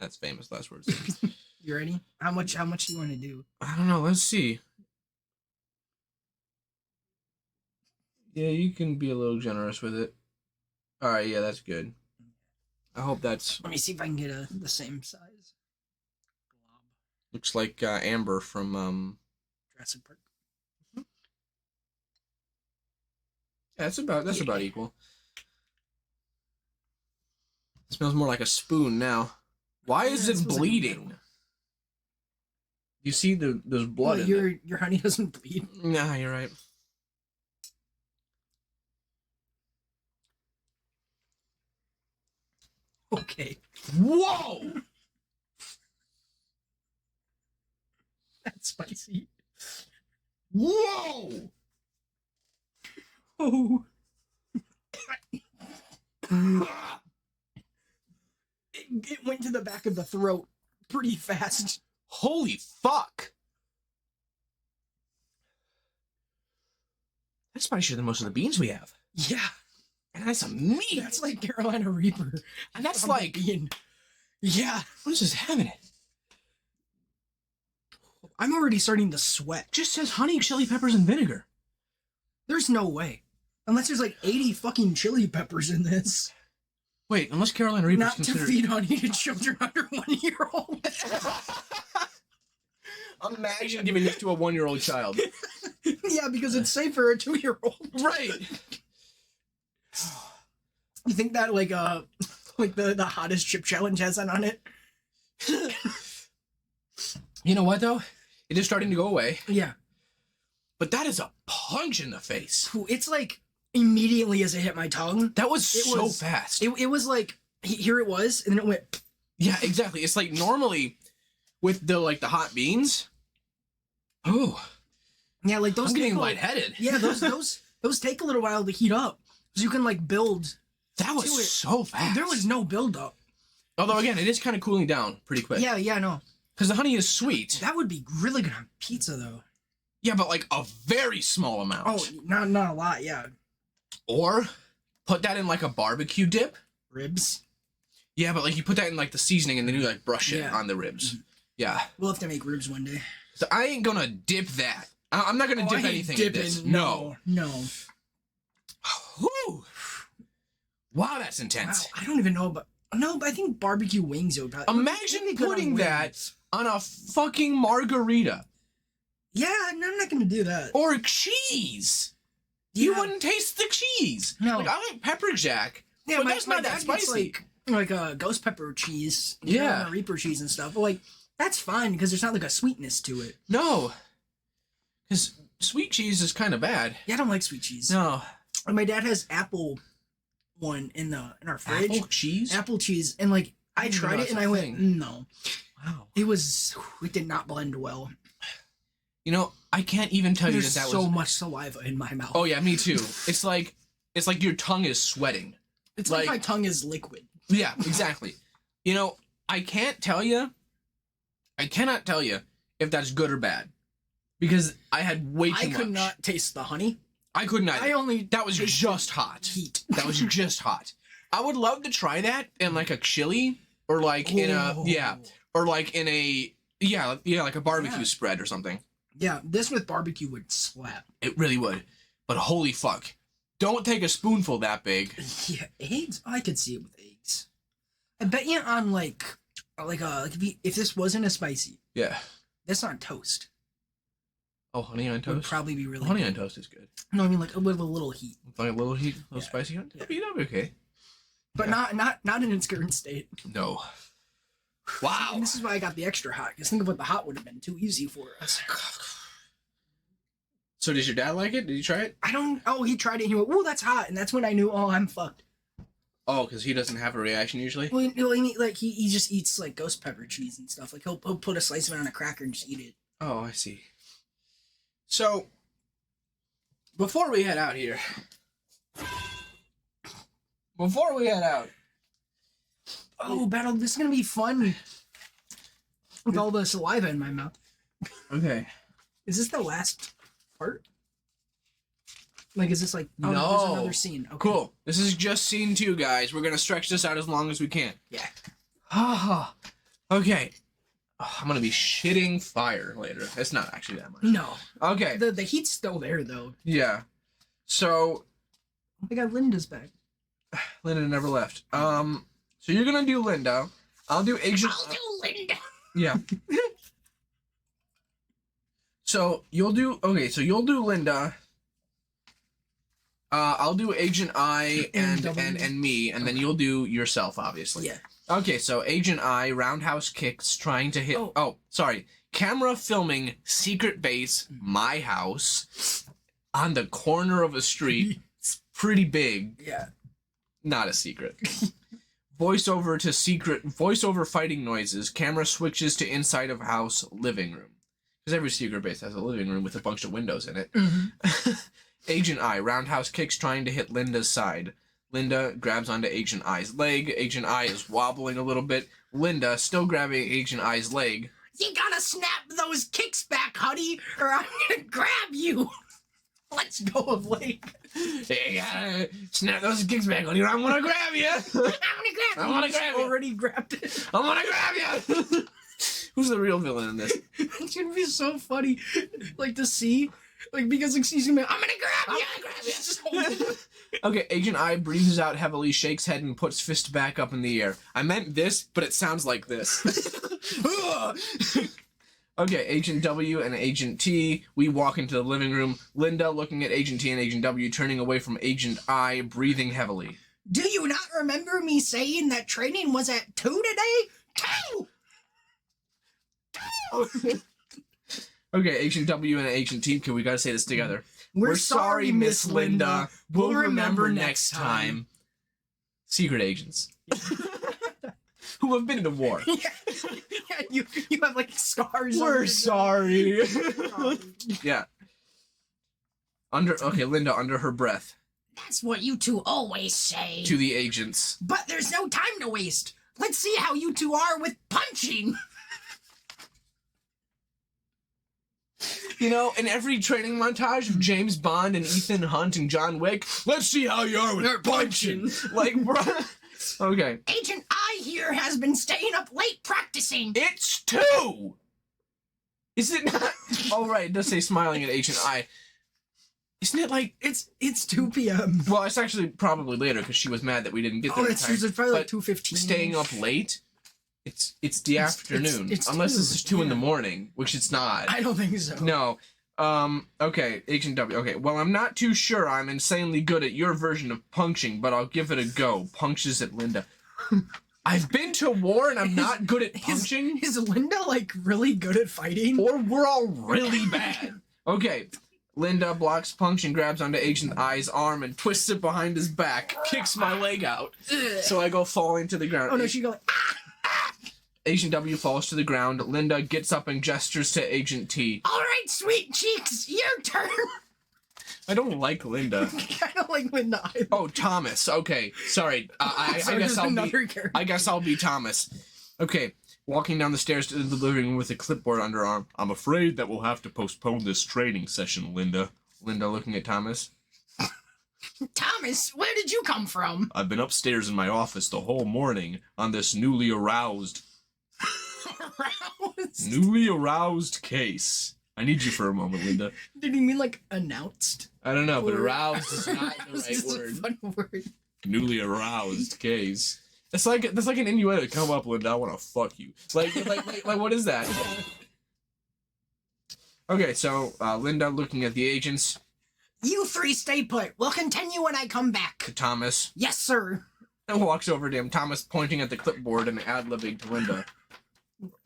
bad. That's famous last words. You ready? How much do you want to do? I don't know. Let's see. Yeah, you can be a little generous with it. All right. Yeah, that's good. I hope that's. Let me see if I can get the same size. Looks like Amber from Jurassic Park. Yeah, that's about equal. Smells more like a spoon now. Why is Yeah, it smells like a bleeding? metal. You see there's blood in it. Your honey doesn't bleed. Nah, you're right. Okay. Whoa! That's spicy. Whoa! Oh. It went to the back of the throat pretty fast. Holy fuck! That's spicier than most of the beans we have. Yeah. And that's some meat. That's like Carolina Reaper. And that's from like... the bean. Yeah. What is this having it? I'm already starting to sweat. Just says honey, chili peppers, and vinegar. There's no way. Unless there's like 80 fucking chili peppers in this. Wait, unless Carolina Reaper's Not considered... to feed honey to children under 1 year old. Imagine giving this to a 1-year-old child. Yeah, because it's safe for a 2-year-old. Right. You think that like the hottest chip challenge has that on it? You know what, though? It is starting to go away. Yeah. But that is a punch in the face. It's like immediately as it hit my tongue. That was It so was- fast. It was like, here it was, and then it went. Yeah, exactly. It's like normally with the hot beans. Oh, Yeah, like those I'm getting take a- lightheaded. Yeah, those take a little while to heat up. So you can like build. That was to it. so fast. There was no build up. Although again, it is kind of cooling down pretty quick. Yeah, no. Because the honey is sweet. That would be really good on pizza though. Yeah, but like a very small amount. Oh, not a lot, yeah. Or put that in like a barbecue dip. Ribs. Yeah, but like you put that in like the seasoning and then you like brush it Yeah. on the ribs. Yeah. We'll have to make ribs one day. So I ain't gonna dip that. I'm not gonna I dip ain't anything in dipping. this. No. Whew. Wow, that's intense. Wow, I don't even know about. No, but I think barbecue wings would probably. Imagine would be good on putting that wings. on a fucking margarita Yeah, no, I'm not gonna do that. or cheese. Yeah. You wouldn't taste the cheese. No. Like I like pepper jack, Yeah, but my, that's my not that dad gets, spicy. like a ghost pepper cheese, Yeah. Carolina Reaper cheese and stuff. But like that's fine because there's not like a sweetness to it. No, because sweet cheese is kind of bad. Yeah, I don't like sweet cheese. No, And my dad has apple one in our fridge. apple cheese. Apple cheese, and like I didn't tried know it and that's I a went thing. no. Wow. It did not blend well. You know, I can't even tell you There's that so was. much saliva in my mouth. Oh yeah, me too. It's like your tongue is sweating. It's like like- my tongue is liquid. Yeah, exactly. You know, I cannot tell you if that's good or bad. Because I had way too I much. could not taste the honey. I could not. I only That was tasted just hot. heat. That was just hot. I would love to try that in like a chili or like in a or like in a like a barbecue Yeah. spread or something. Yeah, this with barbecue would slap. It really would. But holy fuck. Don't take a spoonful that big. Yeah, eggs. I could see it with eggs. I bet you on like if this wasn't as spicy, Yeah. that's on toast. Oh, honey on Would toast. probably be really. Honey good. on toast is good. No, I mean like with a little heat, Like a little heat, a little Yeah. spicy. Yeah. That'd be okay. but Yeah. not in its current state. No. Wow. And this is why I got the extra hot. Because think of what the hot would have been too easy for us. So does your dad like it? Did you try it? I don't. Oh, he tried it. And he went, "Ooh, that's hot," and that's when I knew. Oh, I'm fucked. Oh, because he doesn't have a reaction usually? Well, like he just eats like ghost pepper cheese and stuff. Like he'll put a slice of it on a cracker and just eat it. Oh, I see. So, before we head out here, Oh, battle! This is gonna be fun. With all the saliva in my mouth. okay. Is this the last part? Like, is this like? Oh, No. There's another scene. Okay. Cool. This is just scene 2, guys. We're gonna stretch this out as long as we can. Yeah. Okay. Oh, I'm gonna be shitting fire later. It's not actually that much. No. Okay. The heat's still there though. Yeah. So, I got Linda's back. Linda never left. So you're gonna do Linda. I'll do Asian. Linda. Yeah. So you'll do Linda. I'll do Agent I and W. me, and then you'll do yourself, obviously. Yeah. Okay, so Agent I, roundhouse kicks, trying to hit... Oh, sorry. Camera filming secret base, my house, on the corner of a street. It's pretty big. Yeah. Not a secret. Voiceover fighting noises. Camera switches to inside of house, living room. Because every secret base has a living room with a bunch of windows in it. Mm-hmm. Agent I, roundhouse kicks trying to hit Linda's side. Linda grabs onto Agent I's leg. Agent I is wobbling a little bit. Linda, still grabbing Agent I's leg. You gotta snap those kicks back, honey, or I'm gonna grab you. Let's go of leg. You gotta snap those kicks back, honey, or I'm gonna grab you. I'm gonna grab you. Already grabbed it. I'm gonna grab you. Who's the real villain in this? It's gonna be so funny, like to see, like because he's gonna be, I'm gonna grab you. I'm gonna grab you. Just hold it. Okay, Agent I breathes out heavily, shakes head, and puts fist back up in the air. I meant this, but it sounds like this. Okay, Agent W and Agent T, we walk into the living room. Linda looking at Agent T and Agent W, turning away from Agent I, breathing heavily. Do you not remember me saying that training was at 2 today? 2! Okay, Agent W and Agent T, we gotta say this together. We're sorry, Miss Linda. We'll remember next time. Secret agents. Who have been to war. Yeah, you have like scars. We're sorry. Yeah. Linda under her breath. That's what you two always say. To the agents. But there's no time to waste. Let's see how you two are with punching. You know, in every training montage of James Bond and Ethan Hunt and John Wick, let's see how you are with punching. Like, bruh. Okay. Agent I here has been staying up late practicing. It's 2! Is it not? Oh, right, it does say smiling at Agent I. Isn't it like... It's 2 p.m. Well, it's actually probably later because she was mad that we didn't get there. Oh, it's probably like 2:15. Staying up late? It's the afternoon. It's unless 2, this is 2 in the morning, which it's not. I don't think so. No. Okay, Agent W. Okay, well, I'm not too sure I'm insanely good at your version of punching, but I'll give it a go. Punches at Linda. I've been to war and I'm not good at punching? Is Linda, like, really good at fighting? Or we're all really bad. Okay, Linda blocks punch and grabs onto Agent I's arm and twists it behind his back, kicks my leg out. So I go falling to the ground. Oh, no, she go like, ah! Agent W falls to the ground. Linda gets up and gestures to Agent T. All right, sweet cheeks, your turn. I don't like Linda. I don't like Linda either. Oh, Thomas. Okay, sorry. I guess I'll be Thomas. Okay, walking down the stairs to the living room with a clipboard under her arm. I'm afraid that we'll have to postpone this training session, Linda. Linda looking at Thomas. Thomas, where did you come from? I've been upstairs in my office the whole morning on this newly aroused case. I need you for a moment, Linda. Did he mean like announced? I don't know, but aroused is not the right It's word. a fun word. Newly aroused case. That's like an innuendo. Come up, Linda. I want to fuck you. Like what is that? Okay, so Linda looking at the agents. You 3 stay put. We'll continue when I come back. To Thomas. Yes, sir. And walks over to him. Thomas pointing at the clipboard and ad-libbing to Linda.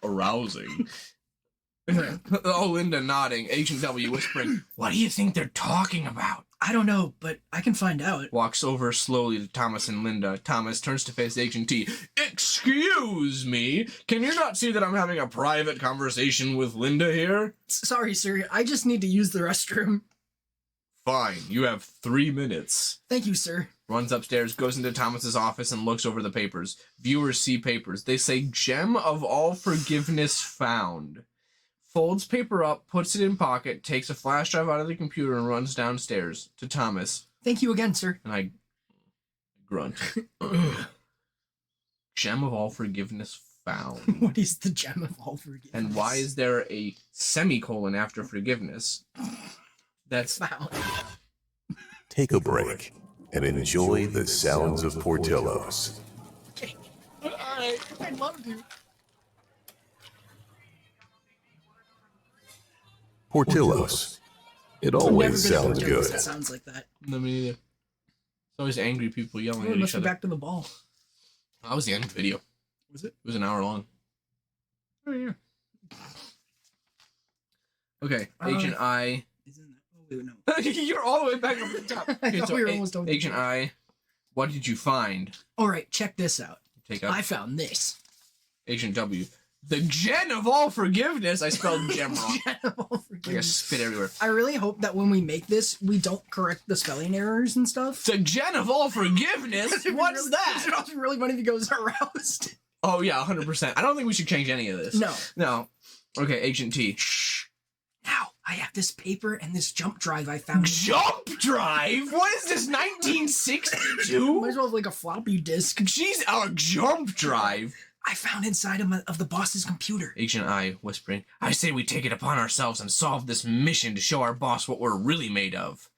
Arousing. Oh, Linda nodding. Agent W whispering, what do you think they're talking about? I don't know, but I can find out. Walks over slowly to Thomas and Linda. Thomas turns to face Agent T. Excuse me? Can you not see that I'm having a private conversation with Linda here? Sorry, sir. I just need to use the restroom. Fine. You have 3 minutes. Thank you, sir. Runs upstairs, goes into Thomas's office, and looks over the papers. Viewers see papers. They say, Gem of all forgiveness found. Folds paper up, puts it in pocket, takes a flash drive out of the computer, and runs downstairs to Thomas. Thank you again, sir. And I grunt. Gem of all forgiveness found. What is the gem of all forgiveness? And why is there a semicolon after forgiveness? That's found. Take a break and enjoy the sounds of Portillo's. Okay. Alright, I love you. Portillo's. It always sounds good. It sounds like that. No, me neither. It's always angry people yelling Oh, at let's each get other. back to the ball. That was the end of the video. Was it? It was an hour long. Oh yeah. Okay, Agent I. Isn't that? Oh wait, no. You're all the way back up at the top. I Okay, thought so we were almost done. Agent I, what did you find? All right, check this out. Take up I found this. Agent W. The gem of all forgiveness. I spelled gem wrong. Gem of all Like a forgiveness. spit everywhere. I really hope that when we make this, we don't correct the spelling errors and stuff. The gem of all forgiveness? What's It'd that? also be really funny if he goes aroused. Oh yeah, 100%. I don't think we should change any of this. No. No. Okay, Agent T. Shh. Now, I have this paper and this jump drive I found. Jump drive? What is this, 1962? Might as well have like a floppy disk. She's our jump drive. I found inside of the boss's computer. Agent I, whispering, I say we take it upon ourselves and solve this mission to show our boss what we're really made of.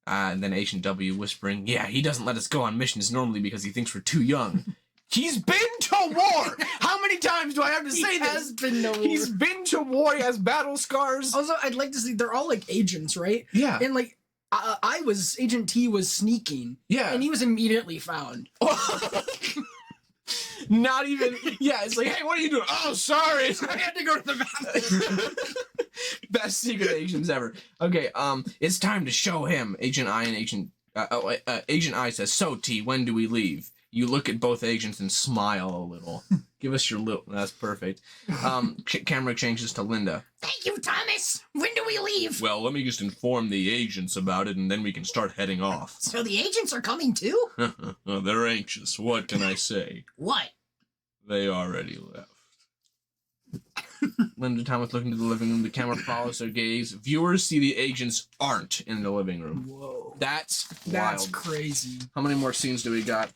And then Agent W, whispering, yeah, he doesn't let us go on missions normally because he thinks we're too young. He's been to war! How many times do I have to say this? Has been no He's been to war, he has battle scars. Also, I'd like to see, they're all like agents, right? Yeah. And like, Agent T was sneaking. Yeah. And he was immediately found. Not even, yeah, it's like, hey, what are you doing? Oh, sorry. I had to go to the bathroom. Best secret agents ever. Okay, it's time to show him. Agent I and Agent I says, so T, when do we leave? You look at both agents and smile a little. Give us your little, that's perfect. Camera changes to Linda. Thank you, Thomas. When do we leave? Well, let me just inform the agents about it and then we can start heading off. So the agents are coming too? They're anxious. What can I say? What? They already left. Linda Thomas looking to the living room. The camera follows their gaze. Viewers see the agents aren't in the living room. Whoa. That's That's wild. crazy. How many more scenes do we got?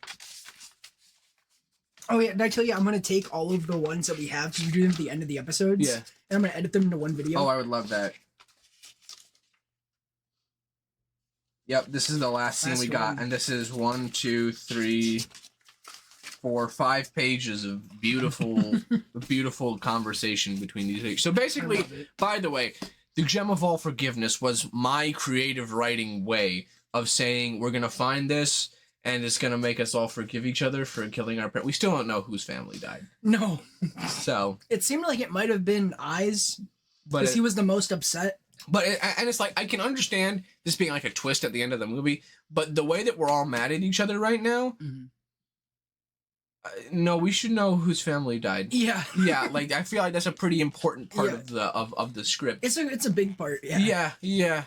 Oh yeah, did I tell you I'm gonna take all of the ones that we have to do them at the end of the episodes? Yeah. And I'm gonna edit them into one video. Oh, I would love that. Yep, this is the last scene Last we got, one. and this is 1, 2, 3, 4, 5 pages of beautiful, beautiful conversation between these two. So I basically, love it. by the way, the Gem of All Forgiveness was my creative writing way of saying we're gonna find this, and it's gonna make us all forgive each other for killing our parents. We still don't know whose family died, No. so. It seemed like it might have been Eyes, But because he was the most upset. and it's like I can understand this being like a twist at the end of the movie, but the way that we're all mad at each other right now, no, we should know whose family died. Yeah. Yeah, like I feel like that's a pretty important part Yeah. of the script. It's a big part, yeah. Yeah.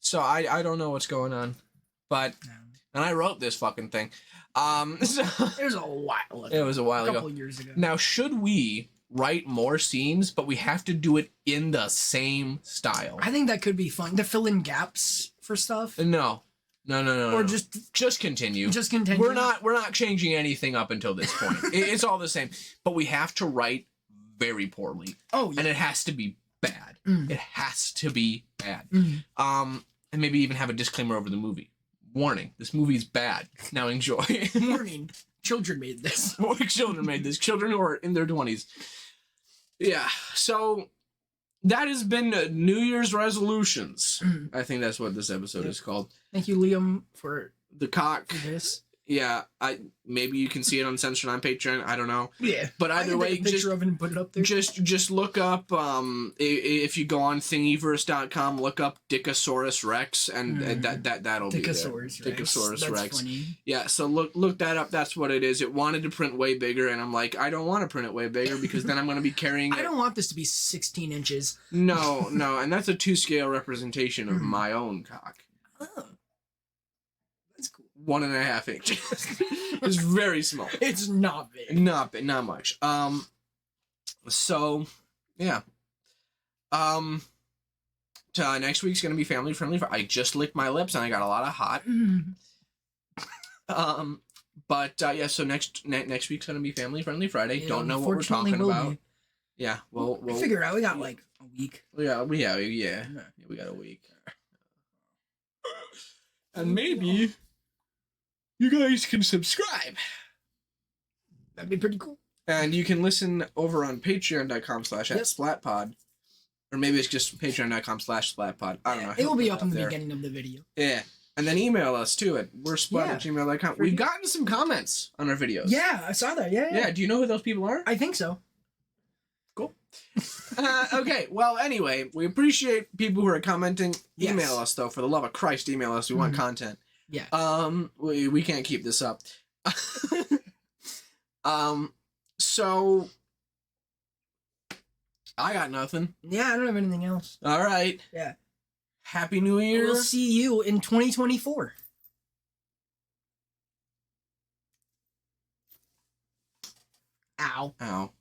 So I don't know what's going on, but No. and I wrote this fucking thing. So It was a while ago. it was a while a couple ago. years ago. Now, should we write more scenes, but we have to do it in the same style? I think that could be fun to fill in gaps for stuff. No. Or no. just continue. just continue. We're not changing anything up until this point. It's all the same, but we have to write very poorly, Oh, yeah. and it has to be bad. Mm. It has to be bad. Mhm. And maybe even have a disclaimer over the movie. Warning: this movie's bad. Now enjoy. Warning. Children made this. Children made this. Children who are in their 20s. Yeah. So that has been New Year's resolutions. Mhm. I think that's what this episode is called. Thank you, Liam, for The cock. this. Yeah, maybe you can see it uncensored on Patreon. I don't know, Yeah. but I either can way, take a picture just of it and put it up there. just look up. If you go on thingiverse.com, look up Dickosaurus Rex, and that'll be there. Dickosaurus Rex. Dickosaurus That's Rex. funny. Yeah, so look that up. That's what it is. It wanted to print way bigger, and I'm like, I don't want to print it way bigger because then I'm going to be carrying. I don't want this to be 16 inches. No, and that's a 2-scale representation of my own cock. Oh. That's cool. 1.5 inches. It's very small. It's not big. Not much. So yeah. Next week's gonna be family friendly. I just licked my lips and I got a lot of hot. Mhm. But yeah. So next week's gonna be family friendly Friday. It Don't know what we're unfortunately talking will about. be. Yeah. We'll We'll figure it out. We got like a week. Yeah. We got a week. And maybe you guys can subscribe. That'd be pretty cool. And you can listen over on patreon.com/@SPLATpod. Or maybe it's just patreon.com/SPLATpod. I don't know. It will be He'll up put in the there. beginning of the video. Yeah. And then email us too at Yeah. worstsplat@gmail.com. We've gotten some comments on our videos. Yeah, I saw that. Yeah. Yeah, do you know who those people are? I think so. Cool. Okay, well, anyway, we appreciate people who are commenting. Yes. Email us, though. For the love of Christ, email us. We want content. Yeah. We can't keep this up. So I got nothing. Yeah, I don't have anything else. All right. Yeah. Happy New Year. We'll see you in 2024. Ow. Ow.